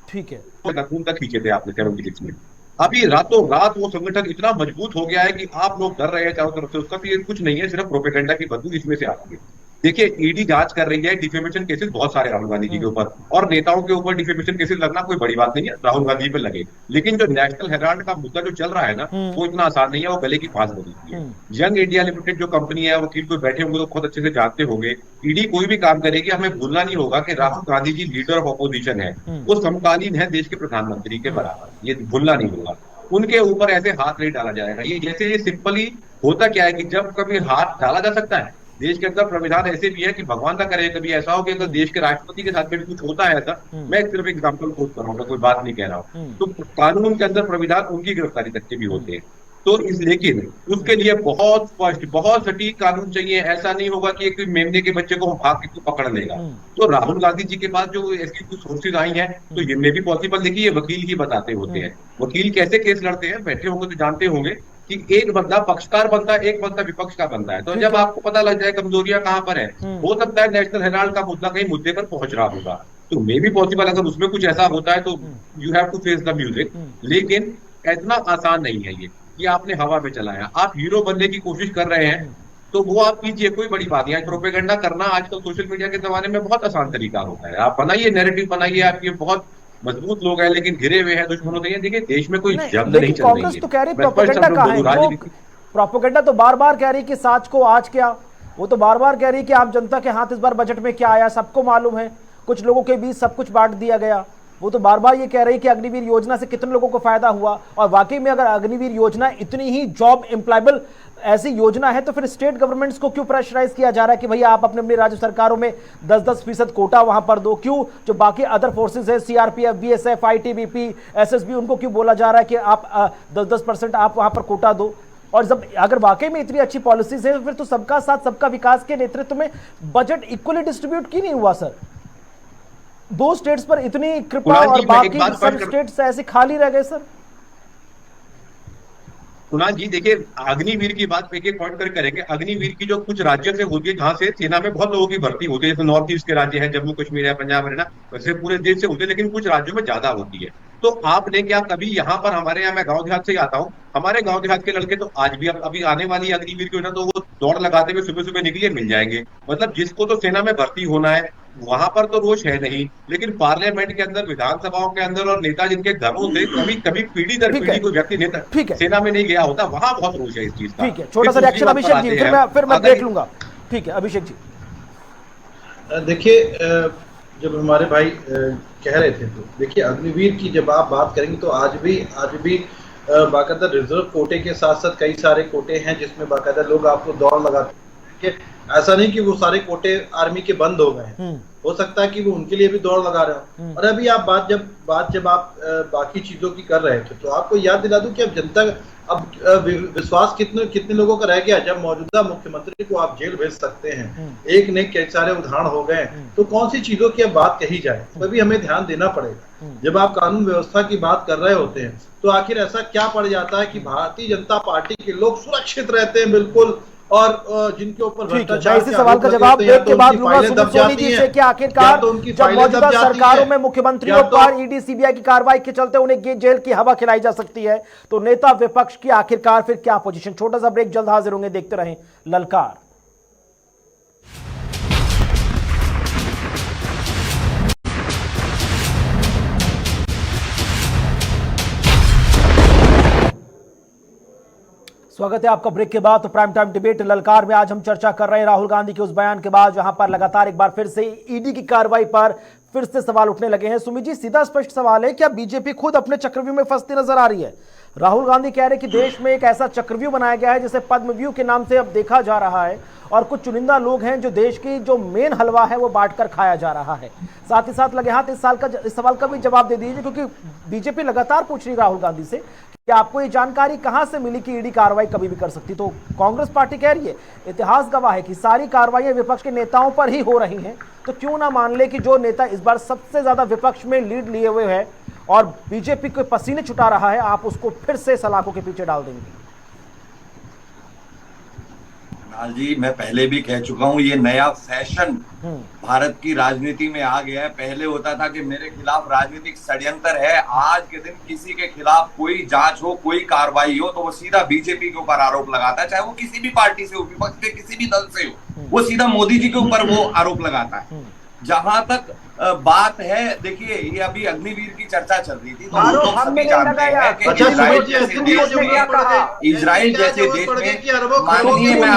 ठीक है खून तक खींचे थे आपने 76 में। अभी रातों रात वो संगठन इतना मजबूत हो गया है कि आप लोग डर रहे हैं चारों तरफ से। उसका तो ये कुछ नहीं है, सिर्फ प्रोपेगेंडा की बदबू इसमें से आती है। देखिए, ईडी जांच कर रही है, डिफेमेशन केसेस बहुत सारे राहुल गांधी जी के ऊपर, और नेताओं के ऊपर डिफेमेशन केसेस लगना कोई बड़ी बात नहीं है, राहुल गांधी पे लगे। लेकिन जो नेशनल हेराल्ड का मुद्दा जो चल रहा है ना, वो इतना आसान नहीं है, वो गले की फांस बनी है। यंग इंडिया लिमिटेड जो कंपनी है, वकील कोई बैठे होंगे तो बहुत अच्छे से जानते होंगे, ईडी कोई भी काम करेगी, हमें भूलना नहीं होगा कि राहुल गांधी जी लीडर ऑफ अपोजिशन है, वो समकालीन है देश के प्रधानमंत्री के बराबर, ये भूलना नहीं होगा। उनके ऊपर ऐसे हाथ नहीं डाला जाएगा। ये सिंपली होता क्या है कि जब कभी हाथ डाला जा सकता है, देश के अंदर संविधान ऐसे भी है कि भगवान ना करे कभी ऐसा हो कि अगर देश के राष्ट्रपति के साथ में भी कुछ होता है ऐसा, मैं सिर्फ एग्जाम्पल कोट कर रहा हूँ, कोई बात नहीं कह रहा हूँ, तो कानून के अंदर संविधान उनकी गिरफ्तारी तक के भी होते हैं। तो लेकिन उसके लिए बहुत स्पष्ट, बहुत सटीक कानून चाहिए। ऐसा नहीं होगा कि एक मेमने के बच्चे को भाग के पकड़ लेगा। तो राहुल गांधी जी के पास जो ऐसी कुछ सोर्सेज आई हैं, तो ये भी पॉसिबल। देखिए, ये वकील ही बताते होते हैं, वकील कैसे केस लड़ते हैं, बैठे होंगे तो जानते होंगे कि एक बंदा पक्षकार बनता है, एक बंदा विपक्ष का बनता है। तो जब आपको पता लग जाए कमजोरियां कहां पर है, हो सकता है नेशनल हेराल्ड का मुद्दा कहीं मुद्दे पर पहुंच रहा होगा, तो मे भी पॉसिबल अगर उसमें कुछ ऐसा होता है तो you have to face the music. लेकिन इतना आसान नहीं है ये कि आपने हवा में चलाया, आप हीरो बनने की कोशिश कर रहे हैं तो वो आप कीजिए, कोई बड़ी बात नहीं है। प्रोपेगेंडा करना आजकल सोशल मीडिया के जमाने में बहुत आसान तरीका होता है। आप बनाइए, नैरेटिव बनाइए, आप ये बहुत मजबूत लोग हैं लेकिन घिरे हुए हैं दुश्मनों से। देखिए देश में कोई जंग नहीं लेकिन चल रही कांग्रेस है। तो कह रही मैं स्पष्ट प्रोपेगेंडा शब्दों कहाँ में है, बोलूं, वो राजनीति प्रोपेगेंडा तो बार बार कह रही कि साच को आज क्या, वो तो बार बार कह रही कि आम जनता के हाथ इस बार बजट में क्या आया सबको मालूम है, कुछ लोगों के बीच सब कुछ बांट दिया गया। वो तो बार बार ये कह रही कि अग्निवीर योजना से कितने लोगों को फायदा हुआ, और वाकई में अगर अग्निवीर योजना इतनी ही जॉब एम्प्लॉयबल ऐसी योजना है तो फिर स्टेट गवर्नमेंट्स को क्यों प्रेशराइज किया जा रहा है कि भैया आप अपने अपनी राज्य सरकारों में 10-10% कोटा वहां पर दो? क्यों जो बाकी अदर फोर्सेस है, सीआरपीएफ, बीएसएफ, आईटीबीपी, एसएसबी, उनको क्यों बोला जा रहा है कि आप 10-10% आप वहां पर कोटा दो? और जब अगर वाकई में इतनी अच्छी पॉलिसीज है फिर तो सबका साथ सबका विकास के नेतृत्व में बजट इक्वली डिस्ट्रीब्यूट क्यों नहीं हुआ सर? 2 स्टेट्स पर इतनी कृपा और बाकी सब स्टेट्स ऐसे खाली रह गए सर। कुणाल जी देखिए, अग्निवीर की बात पे एक पॉइंट कर करेंगे। अग्निवीर की जो कुछ राज्यों से होती है, जहां से सेना में बहुत लोगों की भर्ती होती है, जैसे नॉर्थ ईस्ट के राज्य हैं, जम्मू कश्मीर है, पंजाब हरियाणा, वैसे पूरे देश से होती है, लेकिन कुछ राज्यों में ज्यादा होती है। तो आपने क्या कभी यहाँ पर, हमारे यहाँ, मैं गांव देहात से ही आता हूँ, हमारे गांव देहात के लड़के तो आज भी, अभी आने वाली अग्निवीर की योजना तो वो दौड़ लगाते हुए सुबह सुबह निकलिए मिल जाएंगे। मतलब जिसको तो सेना में भर्ती होना है वहां पर तो रोष है नहीं, लेकिन पार्लियामेंट के अंदर, विधानसभाओं के अंदर, और नेता जिनके घरों से कभी कभी पीढ़ी दर पीढ़ी कोई व्यक्ति नेता सेना में नहीं गया होता, वहां बहुत रोष है इस चीज का। ठीक है, छोटा सा रिएक्शन अभिषेक जी, फिर मैं देख लूंगा। ठीक है अभिषेक जी। देखिए जब हमारे भाई कह रहे थे, तो देखिए अग्निवीर की जब आप बात करेंगे तो आज भी बाकायदा रिजर्व कोटे के साथ साथ कई सारे कोटे हैं जिसमें बाकायदा लोग आपको दौड़ लगाते हैं। ऐसा नहीं कि वो सारे कोटे आर्मी के बंद हो गए हैं, हो सकता है कि वो उनके लिए भी दौड़ लगा रहे हो। और अभी आप जब आप बाकी चीजों की कर रहे थे, तो आपको याद दिला दूं कि अब जनता अब विश्वास कितने लोगों का रह गया। जब मौजूदा मुख्यमंत्री को आप जेल भेज सकते हैं, एक ने कई सारे उदाहरण हो गए, तो कौन सी चीजों की अब बात कही जाए, तभी हमें ध्यान देना पड़ेगा। जब आप कानून व्यवस्था की बात कर रहे होते हैं तो आखिर ऐसा क्या पड़ जाता है कि भारतीय जनता पार्टी के लोग सुरक्षित रहते हैं बिल्कुल, और जिनके ऊपर भ्रष्टाचार इसी सवाल का जवाब देने के बाद लूंगा सुमित सोनी जी से कि आखिरकार जब मौजूदा सरकारों में मुख्यमंत्रियों पर ईडी सीबीआई की कार्रवाई के चलते उन्हें जेल की हवा खिलाई जा सकती है, तो नेता विपक्ष की आखिरकार फिर क्या पोजीशन? छोटा सा ब्रेक, जल्द हाजिर होंगे, देखते रहें ललकार। स्वागत है आपका ब्रेक के बाद। तो प्राइम टाइम डिबेट ललकार में आज हम चर्चा कर रहे हैं राहुल गांधी के उस बयान के बाद जहां पर लगातार एक बार फिर से ईडी की कार्रवाई पर फिर से सवाल उठने लगे हैं। सुमित जी, सीधा स्पष्ट सवाल है, क्या बीजेपी खुद अपने चक्रव्यूह में फंसती नजर आ रही है? राहुल गांधी कह रहे कि देश में एक ऐसा चक्रव्यूह बनाया गया है जिसे पद्मव्यूह के नाम से अब देखा जा रहा है, और कुछ चुनिंदा लोग हैं जो देश की जो मेन हलवा है वो बांटकर खाया जा रहा है। साथ ही साथ लगे हाथ इस सवाल का भी जवाब दे दीजिए, क्योंकि बीजेपी लगातार पूछ रही राहुल गांधी से कि आपको ये जानकारी कहां से मिली कि ईडी कार्रवाई कभी भी कर सकती। तो कांग्रेस पार्टी कह रही है, इतिहास गवाह है कि सारी कार्रवाइयां विपक्ष के नेताओं पर ही हो रही हैं, तो क्यों ना मान ले कि जो नेता इस बार सबसे ज्यादा विपक्ष में लीड लिए हुए है और बीजेपी के पसीने छुटा रहा है, आप उसको फिर से सलाखों के पीछे डाल देंगे? जी, मैं पहले भी कह चुका हूं, ये नया फैशन भारत की राजनीति में आ गया है। पहले होता था कि मेरे खिलाफ राजनीतिक षड्यंत्र है, आज के दिन किसी के खिलाफ कोई जांच हो, कोई कार्रवाई हो, तो वो सीधा बीजेपी के ऊपर आरोप लगाता है, चाहे वो किसी भी पार्टी से हो, विपक्ष के किसी भी दल से हो, वो सीधा मोदी जी के ऊपर वो आरोप लगाता है। जहां तक बात है, देखिए ये अभी अग्निवीर की चर्चा चल रही थी, तो हम लोग सभी जानते हैं कि इजराइल जैसे देश में माननीय, मैं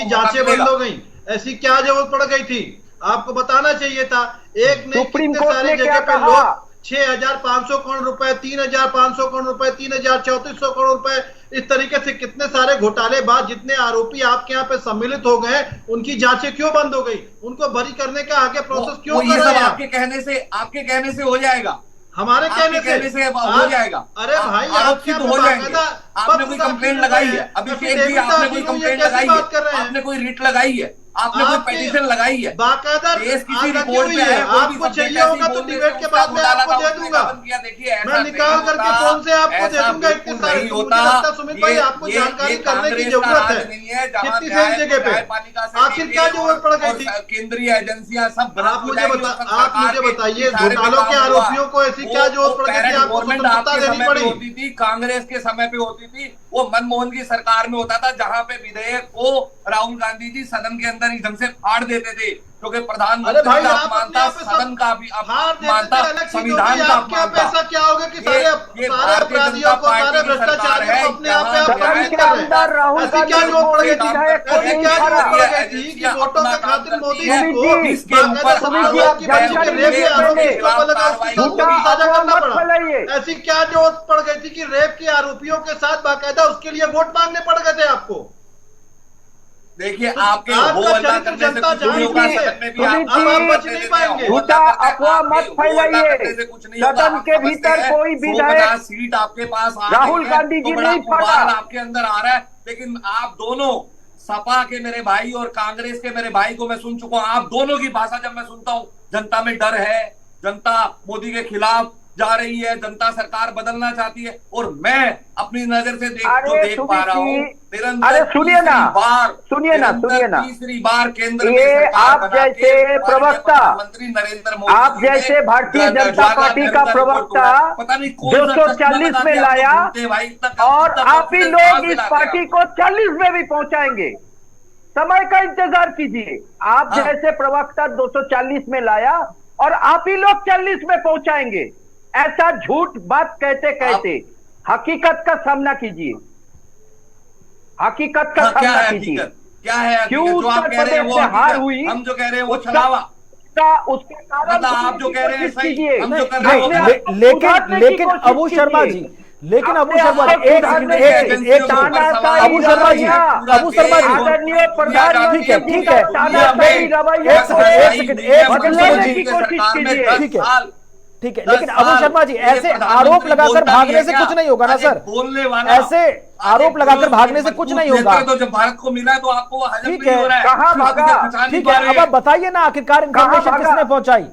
जांचें बंद हो गई, ऐसी क्या जरूरत पड़ गई थी? आपको बताना चाहिए था। एक ने कितने सारी जगह पे लोग 6,500 करोड़ रुपए, 3,500 करोड़ रुपए, 3,3400 करोड़ रुपए, इस तरीके से कितने सारे घोटालेबाज, जितने आरोपी आपके यहाँ पे सम्मिलित हो गए, उनकी जांचें क्यों बंद हो गई? उनको बरी करने का आगे प्रोसेस क्यों कर रहे हैं? आपके कहने से हो जाएगा, हमारे कहने से हो जाएगा। अरे भाई, आपकी तो हो जाएंगे। आपने कोई कंप्लेंट लगाई है? अभिषेक जी, आपने कोई कंप्लेंट लगाई है? आपने कोई रिट लगाई है? आपने कोई पेटिशन लगाई है? बाकायदा किसी रिपोर्ट पे है, आपको चाहिए होगा तो डिबेट के बाद में आपको दे दूंगा, मैं निकाल करके फोन से आपको दे दूंगा। इतने सारे नहीं होता सुमित भाई, आपको जानकारी करने की जरूरत है। कितनी सारी जगह पे आखिर क्या जरूरत पड़ गई थी? केंद्रीय एजेंसियां सब, आप मुझे बताइए, घोटालों के आरोपियों को ऐसी क्या जरूरत पड़ गई थी? आपको स्वतंत्रता देनी पड़ी? होती थी, कांग्रेस के समय पे होती थी, वो मनमोहन की सरकार में होता था, जहां पे विधेयक को राहुल गांधी जी सदन के अंदर एकदम से फाड़ देते थे। क्योंकि प्रधानमंत्री का अपमानता, सदन का भी अपमानता, संविधान का अपमानता। ऐसा क्या होगा कि सारे अपराधियों को, सारे भ्रष्टाचारियों को अपने आप ऐसी क्या जोत पड़ गई थी, ऐसी क्या जोत पड़ गई थी कि वोटों के खातिर मोदी जी को साझा करना पड़ा? ऐसी क्या जोत पड़ गई थी कि रेप के आरोपियों के साथ बाकायदा उसके लिए वोट मांगने पड़ गए थे आपको? देखिए, आपके हो अल्लाह करने से कुछ नहीं होगा, सदन में भी आप बच नहीं पाएंगे। झूठा अफवाह मत फैलाइए। सदन के भीतर कोई विधायक सीट आपके पास राहुल गांधी जी नहीं पड़ा, आपके अंदर आ रहा है, लेकिन आप दोनों सपा के मेरे भाई और कांग्रेस के मेरे भाई को मैं सुन चुका हूं। आप दोनों की भाषा जब मैं सुनता हूं, जनता में डर है, जनता मोदी के खिलाफ जा रही है, जनता सरकार बदलना चाहती है, और मैं अपनी नजर से देख पा रहा हूँ अरे सुनिए ना तीसरी बार केंद्र ये आप जैसे प्रवक्ता, मंत्री नरेंद्र मोदी, आप जैसे भारतीय जनता पार्टी का प्रवक्ता 240 में लाया, और आप ही लोग इस पार्टी को 40 में भी पहुंचाएंगे। समय का इंतजार कीजिए। आप जैसे प्रवक्ता 240 में लाया और आप ही लोग 40 में पहुंचाएंगे। ऐसा झूठ बात कहते कहते हकीकत का सामना कीजिए, हकीकत का सामना कीजिए। क्या है क्यों जो आप कह रहे हैं वो हार हुई, हम जो कह रहे हैं वो छलावा, उसके कारण आप जो कह रहे हैं सही, हम जो कर रहे हैं। लेकिन अबू शर्मा जी, अबू शर्मा जी, ऐसे आरोप लगाकर भागने से कुछ नहीं होगा ना सर। बोलने वाला ऐसे आरोप लगाकर भागने से कुछ नहीं होगा। तो जब भारत को मिला है तो आपको हजम ठीक नहीं हो रहा है। कहाँ भागा? ठीक है, अब आप बताइए ना आखिरकार इन्फॉर्मेशन किसने पहुंचाई?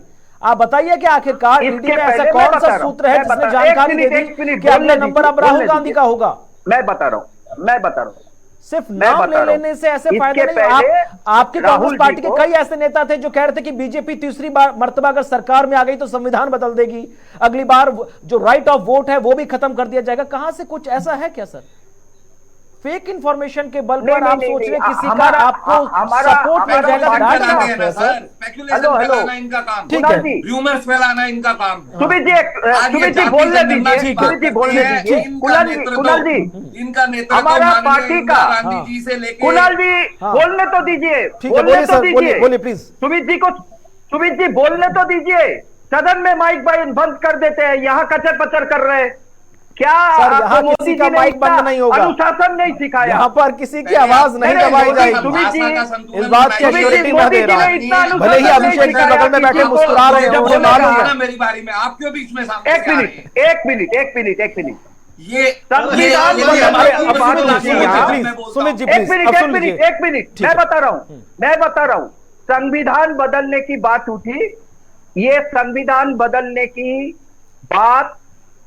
आप बताइए कि आखिरकार ईडी में ऐसा कौन सा सूत्र है जिसने जानकारी दे दी कि अगला नंबर अब राहुल गांधी का होगा? मैं बता रहा हूँ सिर्फ नाम ले लेने से ऐसे फायदा नहीं। आपकी कांग्रेस पार्टी के कई ऐसे नेता थे जो कह रहे थे कि बीजेपी तीसरी बार मर्तबा अगर सरकार में आ गई तो संविधान बदल देगी, अगली बार जो राइट ऑफ वोट है वो भी खत्म कर दिया जाएगा। कहां से कुछ ऐसा है क्या सर? फेक इंफॉर्मेशन के बल पर आप सोच रहे किसी का आपको सपोर्ट मिल जाएगा? फैलाना इनका काम, ठीक है, र्यूमर्स फैलाना इनका काम। सुमित जी बोलने दीजिए, कुणाल जी इनका नेतृत्व हमारा पार्टी का, गांधी जी से लेकर कुणाल जी बोलने तो दीजिए, बोलिए सर, बोलिए प्लीज। सुमित जी बोलने तो दीजिए। सदन में माइक बंद कर देते हैं, यहाँ कचर पचर कर रहे हैं। क्या यहाँ किसी का माइक बंद नहीं होगा, अनुशासन नहीं सिखाया, यहाँ पर किसी की आवाज नहीं दबाई जाएगी। इस बात की एश्योरिटी मैं दे रहा हूँ। भले ही अभिषेक जी बगल में बैठे मुस्कुरा रहे हैं, मुझे मालूम है। मेरी बारी में आप क्यों बीच में? एक मिनट ये सुमित जी एक मिनट मैं बता रहा हूँ। संविधान बदलने की बात उठी, ये संविधान बदलने की बात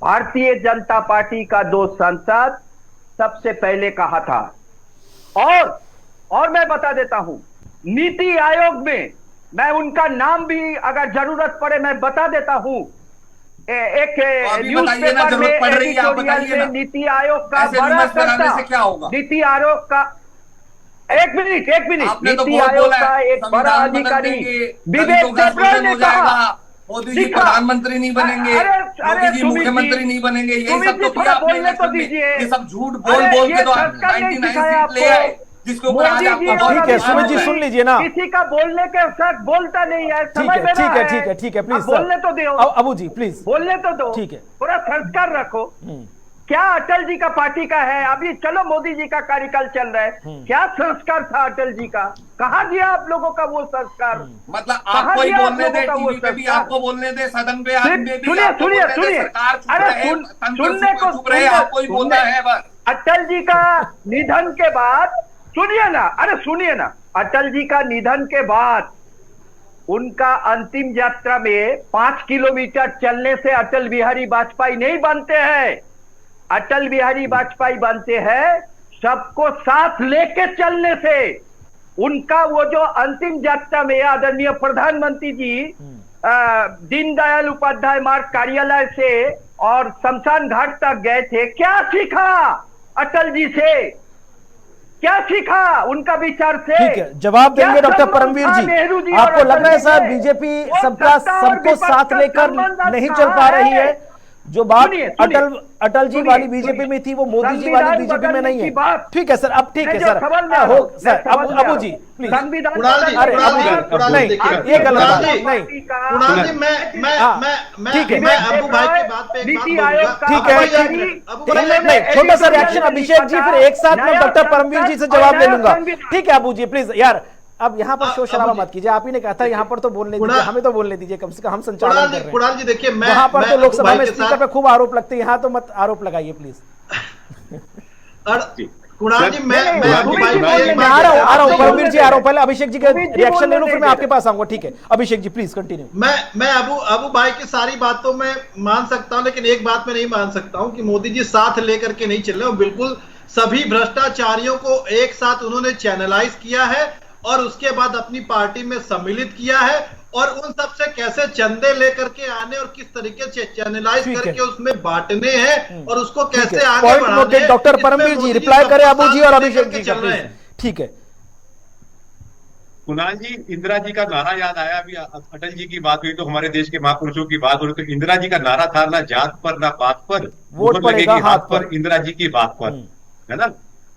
भारतीय जनता पार्टी का 2 सांसद सबसे पहले कहा था। और मैं बता देता हूं, नीति आयोग में मैं उनका नाम भी अगर जरूरत पड़े मैं बता देता हूं। एक न्यूज़पेपर में एडिटोरियल में नीति आयोग का बड़ा कर्ता, नीति आयोग का एक मिनट नीति आयोग का एक बड़ा अधिकारी विवेक देवरा ने कहा मोदी जी प्रधानमंत्री नहीं बनेंगे, मोदी जी मुख्यमंत्री नहीं बनेंगे, यही सब तो किया आपने इलेक्शन में। ये सब झूठ बोल के तो आप 99 सीट ले आए, जिसके ऊपर आज आपको। ठीक है सुमित जी सुन लीजिए ना, किसी का बोलने के साथ बोलता नहीं है। ठीक है प्लीज बोलने तो दो अबू जी, प्लीज बोलने तो दो। ठीक है, पूरा संस्कार रखो। क्या अटल जी का पार्टी का है? अभी चलो मोदी जी का कार्यकाल चल रहा है, क्या संस्कार था अटल जी का? कहाँ दिया आप लोगों का वो संस्कार? मतलब आपको ही बोलने दे, टीवी पे भी आपको बोलने दे, सदन पे सुनिए अरे सुनने को चुप रहे, आपको ही बोलना है बस। अटल जी का निधन के बाद सुनिए ना, अटल जी का निधन के बाद उनका अंतिम यात्रा में 5 किलोमीटर चलने से अटल बिहारी वाजपेयी नहीं बनते हैं। अटल बिहारी वाजपेयी बनते हैं सबको साथ लेके चलने से। उनका वो जो अंतिम यात्रा में आदरणीय प्रधानमंत्री जी दीनदयाल उपाध्याय मार्ग कार्यालय से और शमशान घाट तक गए थे, क्या सीखा अटल जी से? क्या सीखा उनका विचार से? ठीक है, जवाब क्या देंगे डॉक्टर संबंध परमवीर था जी। नेहरू जी और आपको लग रहा है अटल जी सर के? बीजेपी वो सबका सत्ता और सबको विपक्ष साथ का लेकर संबंध नहीं अच्छा चल पा रही है। जो बात सुनिए, अटल जी सुनिए, वाली बीजेपी में थी वो मोदी जी वाली संविधान बीजेपी में बदलने नहीं की है। बात। ठीक है सर, अब ठीक है मैं जो सर, सवाल में हो आ रहा हूं, सर, मैं सवाल में आ अबू रहा जी हूं। प्लीज। संविधान कुणाल जी, अरे कुणाल जी, अबू कुणाल नहीं, जी, देखिए, ये गलत कुणाल बात जी, नहीं। कुणाल जी, मैं ठीक है। मैं अबू भाई की बात पे एक बात नीति बोलूंगा। आयोग का ठीक है, अबू ठीक भाई, है, नहीं, छोटा सा रिएक्शन अभिषेक जी, फिर एक साथ मैं डॉक्टर परमवीर जी से जवाब ले लूंगा। ठीक है अबू जी प्लीज यार, अब यहाँ पर शोर शराबा मत कीजिए। आप ही ने कहा था यहाँ पर तो बोलने दीजिए, हमें तो बोलने दीजिए कम से कम, हम संचालन कर रहे हैं। कुणाल जी देखिए, मैं वहां पर तो लोकसभा में अबू भाई के स्पीकर साथ- पे खूब आरोप लगते हैं, यहाँ तो मत आरोप लगाइए प्लीज। कुणाल जी, मैं अबू भाई को एक मैं बात आ रहा हूँ परमवीर जी, आ रहा हूँ, बोलने पहले अभिषेक जी का अभी जी रिएक्शन ले बोलने लूं, फिर नहीं मैं दे आपके पास आऊंगा। ठीक है अभिषेक जी प्लीज कंटिन्यू। मैं अबू भाई की सारी बातों में मान सकता हूं, लेकिन एक बात में नहीं मान सकता हूं कि मोदी जी साथ लेकर के नहीं चल रहे। बिल्कुल सभी भ्रष्टाचारियों को एक साथ उन्होंने चैनलाइज किया है और उसके बाद अपनी पार्टी में सम्मिलित किया है, और उन सब से कैसे चंदे लेकर के आने और किस तरीके से चैनलाइज करके उसमें बांटने हैं और उसको कैसे आगे पॉइंट बढ़ाने नोटेड। हैं, डॉक्टर इसमें परमवीर जी मोदी रिप्लाई सबको करें अबू जी साथ और लेकर अभिषेक के जी चल का रहे प्लीज। हैं। ठीक है कुणाल जी, इंदिरा जी का नारा याद आया। अभी अटल जी की बात हुई तो हमारे देश के महापुरुषों की बात हो रही, तो इंदिरा जी का नारा था ना जात पर ना बात पर, वोट पड़ेगा हाथ पर। इंदिरा जी की बात पर, है ना।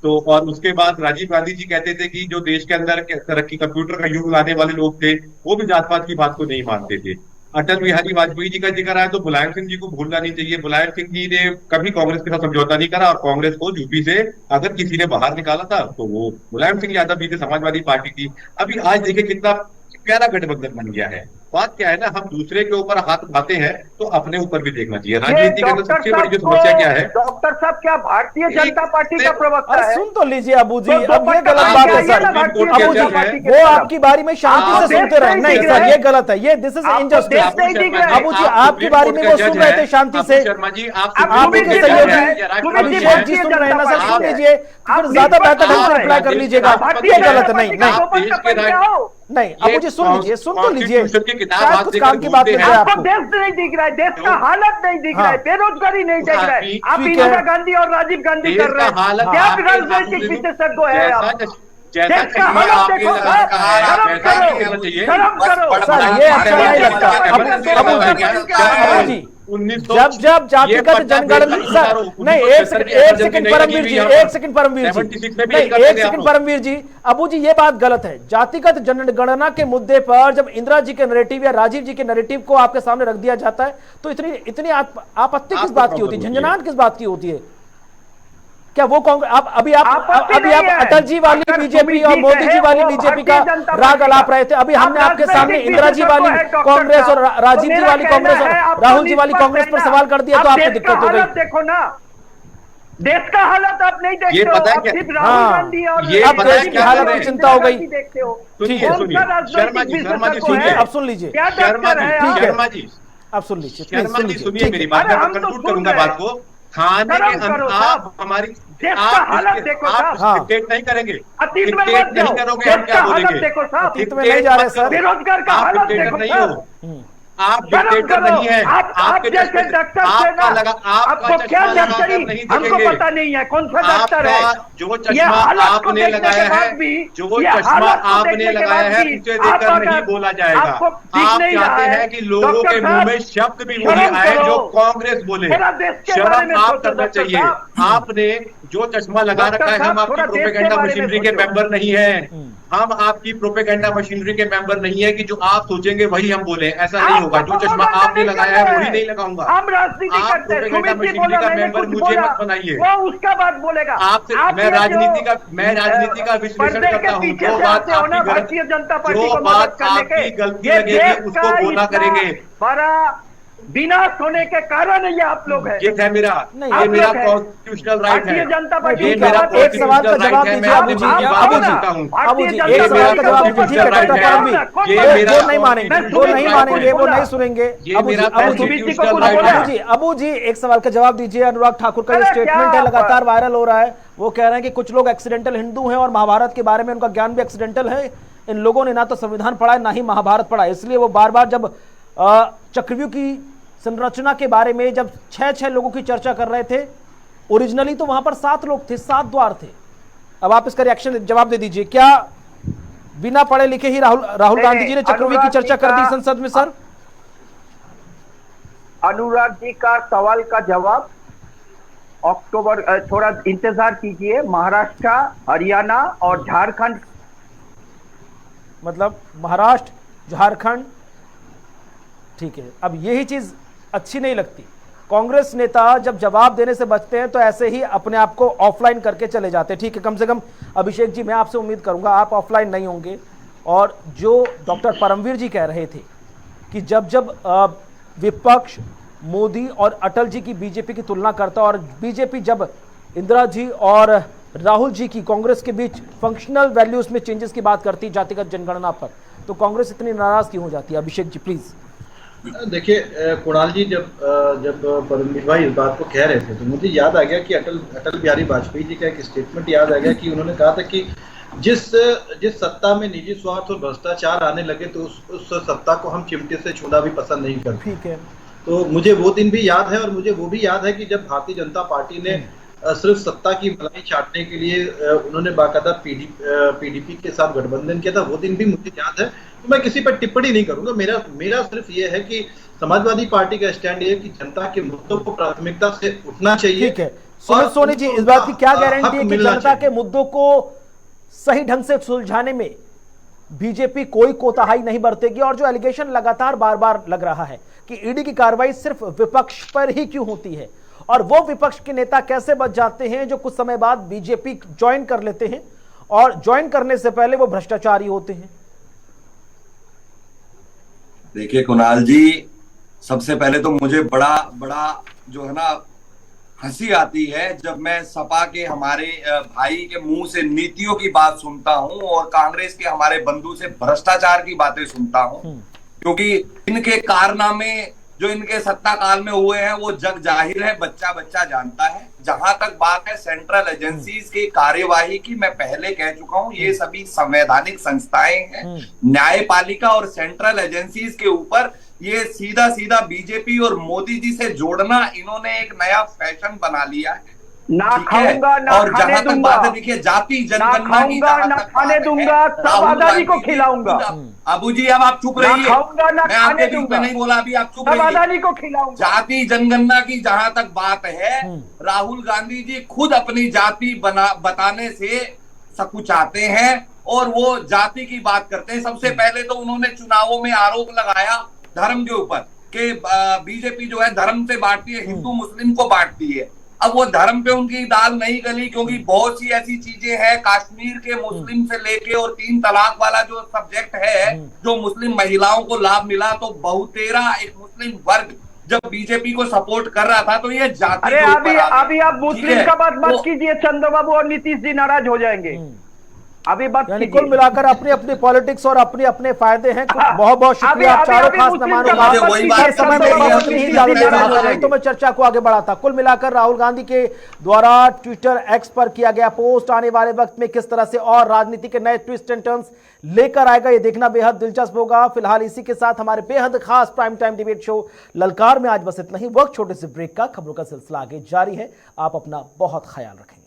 तो और उसके बाद राजीव गांधी जी कहते थे कि जो देश के अंदर तरक्की कंप्यूटर का युग लाने वाले लोग थे वो भी जात पात की बात को नहीं मानते थे। अटल बिहारी वाजपेयी जी का जिक्र आया तो मुलायम सिंह जी को भूलना नहीं चाहिए। मुलायम सिंह जी ने कभी कांग्रेस के साथ समझौता नहीं करा, और कांग्रेस को यूपी से अगर किसी ने बाहर निकाला था तो वो मुलायम सिंह यादव जी थे, समाजवादी पार्टी थी। अभी आज देखिए कितना प्यारा गठबंधन बन गया है। बात क्या है ना, हम दूसरे के ऊपर हाथ उठाते हैं तो अपने ऊपर भी देखना चाहिए। राजनीति के अंदर सबसे बड़ी जो समस्या क्या है, डॉक्टर साहब क्या भारतीय जनता पार्टी का प्रवक्ता अरे है? सुन तो लीजिए अबू जी, तो अब ये पट्टा गलत बांध बात के है आइए सर। ना भारतीय अबू जनता जी पार्टी के वो तरफ। आपकी बारी में शांति आप से सुनते देश रहे। नहीं नहीं दिख सर रहे। ये गलत है, ये दिस इज आपको इनजस्टिस। देश नहीं दिख रहा है। अबू जी आपकी बारी में वो सुन रहे थे शांति से। शर्मा जी, आपके सहयोगी अभिषेक जी सुन रहे हैं ना सर, सुन लीजिए, फिर ज्यादा बेहतर ढंग से रिप्लाई कर लीजिएगा। ये गलत नहीं, नहीं अबू जी सुन लीजिए, सुन तो लीजिए, शायद कुछ काम की बात मिल जाए आपको आपको। देश नहीं दिख रहा है, देश का हालत नहीं दिख रहा है, बेरोजगारी नहीं दिख रहा है। आप ठीक इंदिरा है। गांधी और राजीव गांधी कर रहे हैं। क्या राजनीतिक विशेषज्ञ है आप? देश का हालत देखो, शर्म करो, शर्म करो। सर ये अच्छा नहीं लगता। अबू जी जब जातिगत जनगणना सर नहीं, एक सेकंड परमवीर जी, एक सेकंड परमवीर जी, नहीं एक सेकंड परमवीर जी। अबू जी ये बात गलत है। जातिगत जनगणना के मुद्दे पर जब इंदिरा जी के नैरेटिव या राजीव जी के नैरेटिव को आपके सामने रख दिया जाता है तो इतनी आपत्ति किस बात की होती है, झंझनाहट किस बात की होती है? क्या वो कांग्रेस अभी आप अटल जी वाली बीजेपी और मोदी जी वाली बीजेपी का राग अलाप रहे थे। अभी हमने आपके सामने इंदिरा जी वाली कांग्रेस और राजीव जी वाली कांग्रेस और राहुल जी वाली कांग्रेस पर सवाल कर दिया तो आपको दिक्कत हो गई। देखो ना, देश का हालत आप नहीं देखते ये हो, पता है आप क्या? सिर्फ राहुल गांधी और ये अब पता है देश की क्या हालत कर की रहे चिंता हो गई। देखते हो। सुनिए कौन सुनिए, सा राजनीतिक विशेषज्ञ सुनिए, है? अब सुन लीजिए, क्या शर्मा डॉक्टर जी, है आप? शर्मा जी, अब सुन लीजिए, शर्मा जी सुनिए ठीक मेरी है। बात, अरे मैं हम तो कंक्लूड सुन करूंगा रहे हैं। बात को। खाने के शर्म करो अंदर साहब। आप हमारी देश का हालत देखो आप साहब। डिक्टेट नहीं करेंगे, अतीत में डिक्टेट मत नहीं जाओ, करोगे, हम देश क्या का हालत बोलेंगे? देखो साहब। अतीत में नहीं जा रहे सर। बेरोजगार का आप हालत डिक्टेटर देखो नहीं साहब। हो, आप शर्म डिक्टेटर करो। नहीं है। आप आपके जैसे चश्मे- डॉक्टर से आपका ना, लगा आपको आपका क्या चश्मा डॉक्टरी लगाकर नहीं हमको दिखेंगे। पता नहीं है कौन सा डॉक्टर है। आपका जो ये चश्मा हालत को आपने देखने लगाया के बाद है, भी, जो ये चश्मा हालत को आपने देखने के लगाया बाद है भी उसे आप देखकर अगर- नहीं बोला जाएगा। आपको दिख आप नहीं चाहते रहा है। हैं कि लोगों डॉक्टर के मुंह साहब, में शब्द भी शर्म वही आए करो। जो कांग्रेस बोले। थोड़ा देश के बारे में शर्म आप सोचो करना डॉक्टर चाहिए। साहब। आपने जो चश्मा लगा डॉक्टर रखा है, हम साहब, आपकी थोड़ा देश के प्रोपेगेंडा बारे में मशीनरी के सोचो। मेंबर नहीं है। हम आपकी प्रोपेगेंडा मशीनरी के मेंबर नहीं है कि जो आप सोचेंगे वही हम बोले, ऐसा नहीं होगा। जो चश्मा आपने लगाया है वही नहीं लगाऊंगा। हम राजनीति आप करते हैं। प्रोपेगेंडा सुमित जी मशीनरी बोला, का मैंने मेंबर कुछ मुझे बोला, मत बनाइए। वो उसका बात बोलेगा। आपसे आप मैं ये राजनीति का जो विश्लेषण पर्दे के करता हूँ। पीछे जो से बात आते हो ना आपकी भारतीय जनता पार्टी जो को मदद बात करने के, आपकी गलती ये लगेगी देश उसको का बोला इतना करेंगे। बड़ा विनाश होने के कारण ये आप लोग हैं। ये है मेरा, नहीं, ये आप मेरा लोग हैं। कॉन्स्टिट्यूशनल राइट है। भारतीय जनता पार्टी ये की मेरा बात एक सवाल का जवाब है। दीजिए मैं अपनी अबू जी, मन की बात अबू कर जी, सकता हूँ। अबू जी भारतीय एक जनता सवाल का जवाब पार्टी दीजिए। ठीक है डॉक्टर परमवीर, वो नहीं मानेंगे, वो नहीं मानेंगे, वो नहीं सुनेंगे। अबू जी, अबू जी, अबू जी एक सवाल का जवाब दीजिए। अनुराग ठाकुर का ये अरे स्टेटमेंट क्या है, लगातार वायरल हो रहा है। वो कह रहे हैं कि कुछ लोग एक्सीडेंटल हिंदू हैं और महाभारत के बारे में उनका ज्ञान भी एक्सीडेंटल है। इन लोगों ने ना तो संविधान पढ़ा है ना ही महाभारत पढ़ा है, इसलिए वो बार बार जब चक्रव्यूह की संरचना के बारे में जब 6 लोगों की चर्चा कर रहे थे, ओरिजिनली तो वहां पर 7 लोग थे, 7 द्वार थे, अब आप इसका रिएक्शन जवाब दे दीजिए। क्या बिना पढ़े लिखे ही राहुल गांधी जी ने चक्रव्यूह की चर्चा कर दी संसद में? सर, अनुराग जी का सवाल का जवाब अक्टूबर, थोड़ा इंतजार कीजिए, महाराष्ट्र, हरियाणा और झारखंड, मतलब महाराष्ट्र, झारखंड, ठीक है। अब यही चीज अच्छी नहीं लगती, कांग्रेस नेता जब जवाब देने से बचते हैं तो ऐसे ही अपने आप को ऑफलाइन करके चले जाते हैं। ठीक है, कम से कम अभिषेक जी मैं आपसे उम्मीद करूंगा आप ऑफलाइन नहीं होंगे। और जो डॉक्टर परमवीर जी कह रहे थे कि जब विपक्ष मोदी और अटल जी की बीजेपी की तुलना करता और बीजेपी जब इंदिरा जी और राहुल जी की कांग्रेस के बीच फंक्शनल वैल्यूज में चेंजेस की बात करती जातिगत जनगणना पर, तो कांग्रेस इतनी नाराज क्यों हो जाती है? अभिषेक जी प्लीज। देखिए कुणाल जी, जब परमवीर भाई इस बात को कह रहे थे तो मुझे याद आ गया कि अटल बिहारी वाजपेयी जी का एक स्टेटमेंट याद आ गया कि उन्होंने कहा था कि जिस सत्ता में निजी स्वार्थ और भ्रष्टाचार आने लगे तो उस सत्ता को हम चिमटे से छूना भी पसंद नहीं करते। ठीक है, तो मुझे वो दिन भी याद है और मुझे वो भी याद है कि जब भारतीय जनता पार्टी ने सिर्फ सत्ता की मलाई चाटने के लिए उन्होंने बाकायदा पीडीपी के साथ गठबंधन किया था, वो दिन भी मुझे याद है। तो मैं किसी पर टिप्पणी नहीं करूंगा, मेरा सिर्फ ये है कि समाजवादी पार्टी का स्टैंड ये है कि जनता के मुद्दों को प्राथमिकता से उठना चाहिए। ठीक है, सुमित सोनी जी, इस बात की क्या गारंटी है कि जनता के मुद्दों को सही ढंग से सुलझाने में बीजेपी कोई कोताही नहीं बरतेगी? और जो एलिगेशन लगातार बार बार लग रहा है कि ईडी की कार्रवाई सिर्फ विपक्ष पर ही क्यों होती है, और वो विपक्ष के नेता कैसे बच जाते हैं जो कुछ समय बाद बीजेपी ज्वाइन कर लेते हैं और ज्वाइन करने से पहले वो भ्रष्टाचारी होते हैं? देखिए कुणाल जी, सबसे पहले तो मुझे बड़ा जो है ना हंसी आती है जब मैं सपा के हमारे भाई के मुंह से नीतियों की बात सुनता हूं और कांग्रेस के हमारे बंधु से भ्रष्टाचार की बातें सुनता हूं, क्योंकि इनके कारनामे जो इनके सत्ता काल में हुए हैं वो जग जाहिर है, बच्चा बच्चा जानता है। जहां तक बात है सेंट्रल एजेंसीज की कार्यवाही की, मैं पहले कह चुका हूं ये सभी संवैधानिक संस्थाएं हैं। न्यायपालिका और सेंट्रल एजेंसीज के ऊपर ये सीधा बीजेपी और मोदी जी से जोड़ना इन्होंने एक नया फैशन बना लिया है। ना खाऊंगा ना और खाने जहां तक दूंगा, बात है, देखिए जाति जनगणना की ना खाने दूंगा, सब आजादी को खिलाऊंगा। अबू जी अब आप चुप रहिए, मैं आपके बीच में नहीं बोला, अभी आप चुप रहिए। आजादी को खिलाऊंगा। जाति जनगणना की जहां तक बात है, राहुल गांधी जी खुद अपनी जाति बताने से सकुचाते हैं और वो जाति की बात करते हैं। सबसे पहले तो उन्होंने चुनावों में आरोप लगाया धर्म के ऊपर कि बीजेपी जो है धर्म से बांटती है, हिंदू मुस्लिम को बांटती है। अब वो धर्म पे उनकी दाल नहीं गली, क्योंकि बहुत सी ऐसी चीजें हैं कश्मीर के मुस्लिम से लेके और 3 तलाक वाला जो सब्जेक्ट है, जो मुस्लिम महिलाओं को लाभ मिला, तो बहुतेरा एक मुस्लिम वर्ग जब बीजेपी को सपोर्ट कर रहा था तो ये जाति। अरे अभी आप मुस्लिम का बात मत कीजिए, चंद्रबाबू और नीतीश जी नाराज हो जाएंगे। अभी बात कुल मिलाकर अपनी अपनी पॉलिटिक्स और अपने अपने फायदे हैं। बहुत बहुत शुक्रिया आप चारों, खास मेहमानों तो मैं चर्चा को आगे बढ़ाता। कुल मिलाकर राहुल गांधी के द्वारा ट्विटर एक्स पर किया गया पोस्ट आने वाले वक्त में किस तरह से और राजनीति के नए ट्विस्ट एंड टर्न्स लेकर आएगा, ये देखना बेहद दिलचस्प होगा। फिलहाल इसी के साथ हमारे बेहद खास प्राइम टाइम डिबेट शो ललकार में आज बस इतना ही। वक्त छोटे से ब्रेक का, खबरों का सिलसिला आगे जारी है। आप अपना बहुत ख्याल रखें।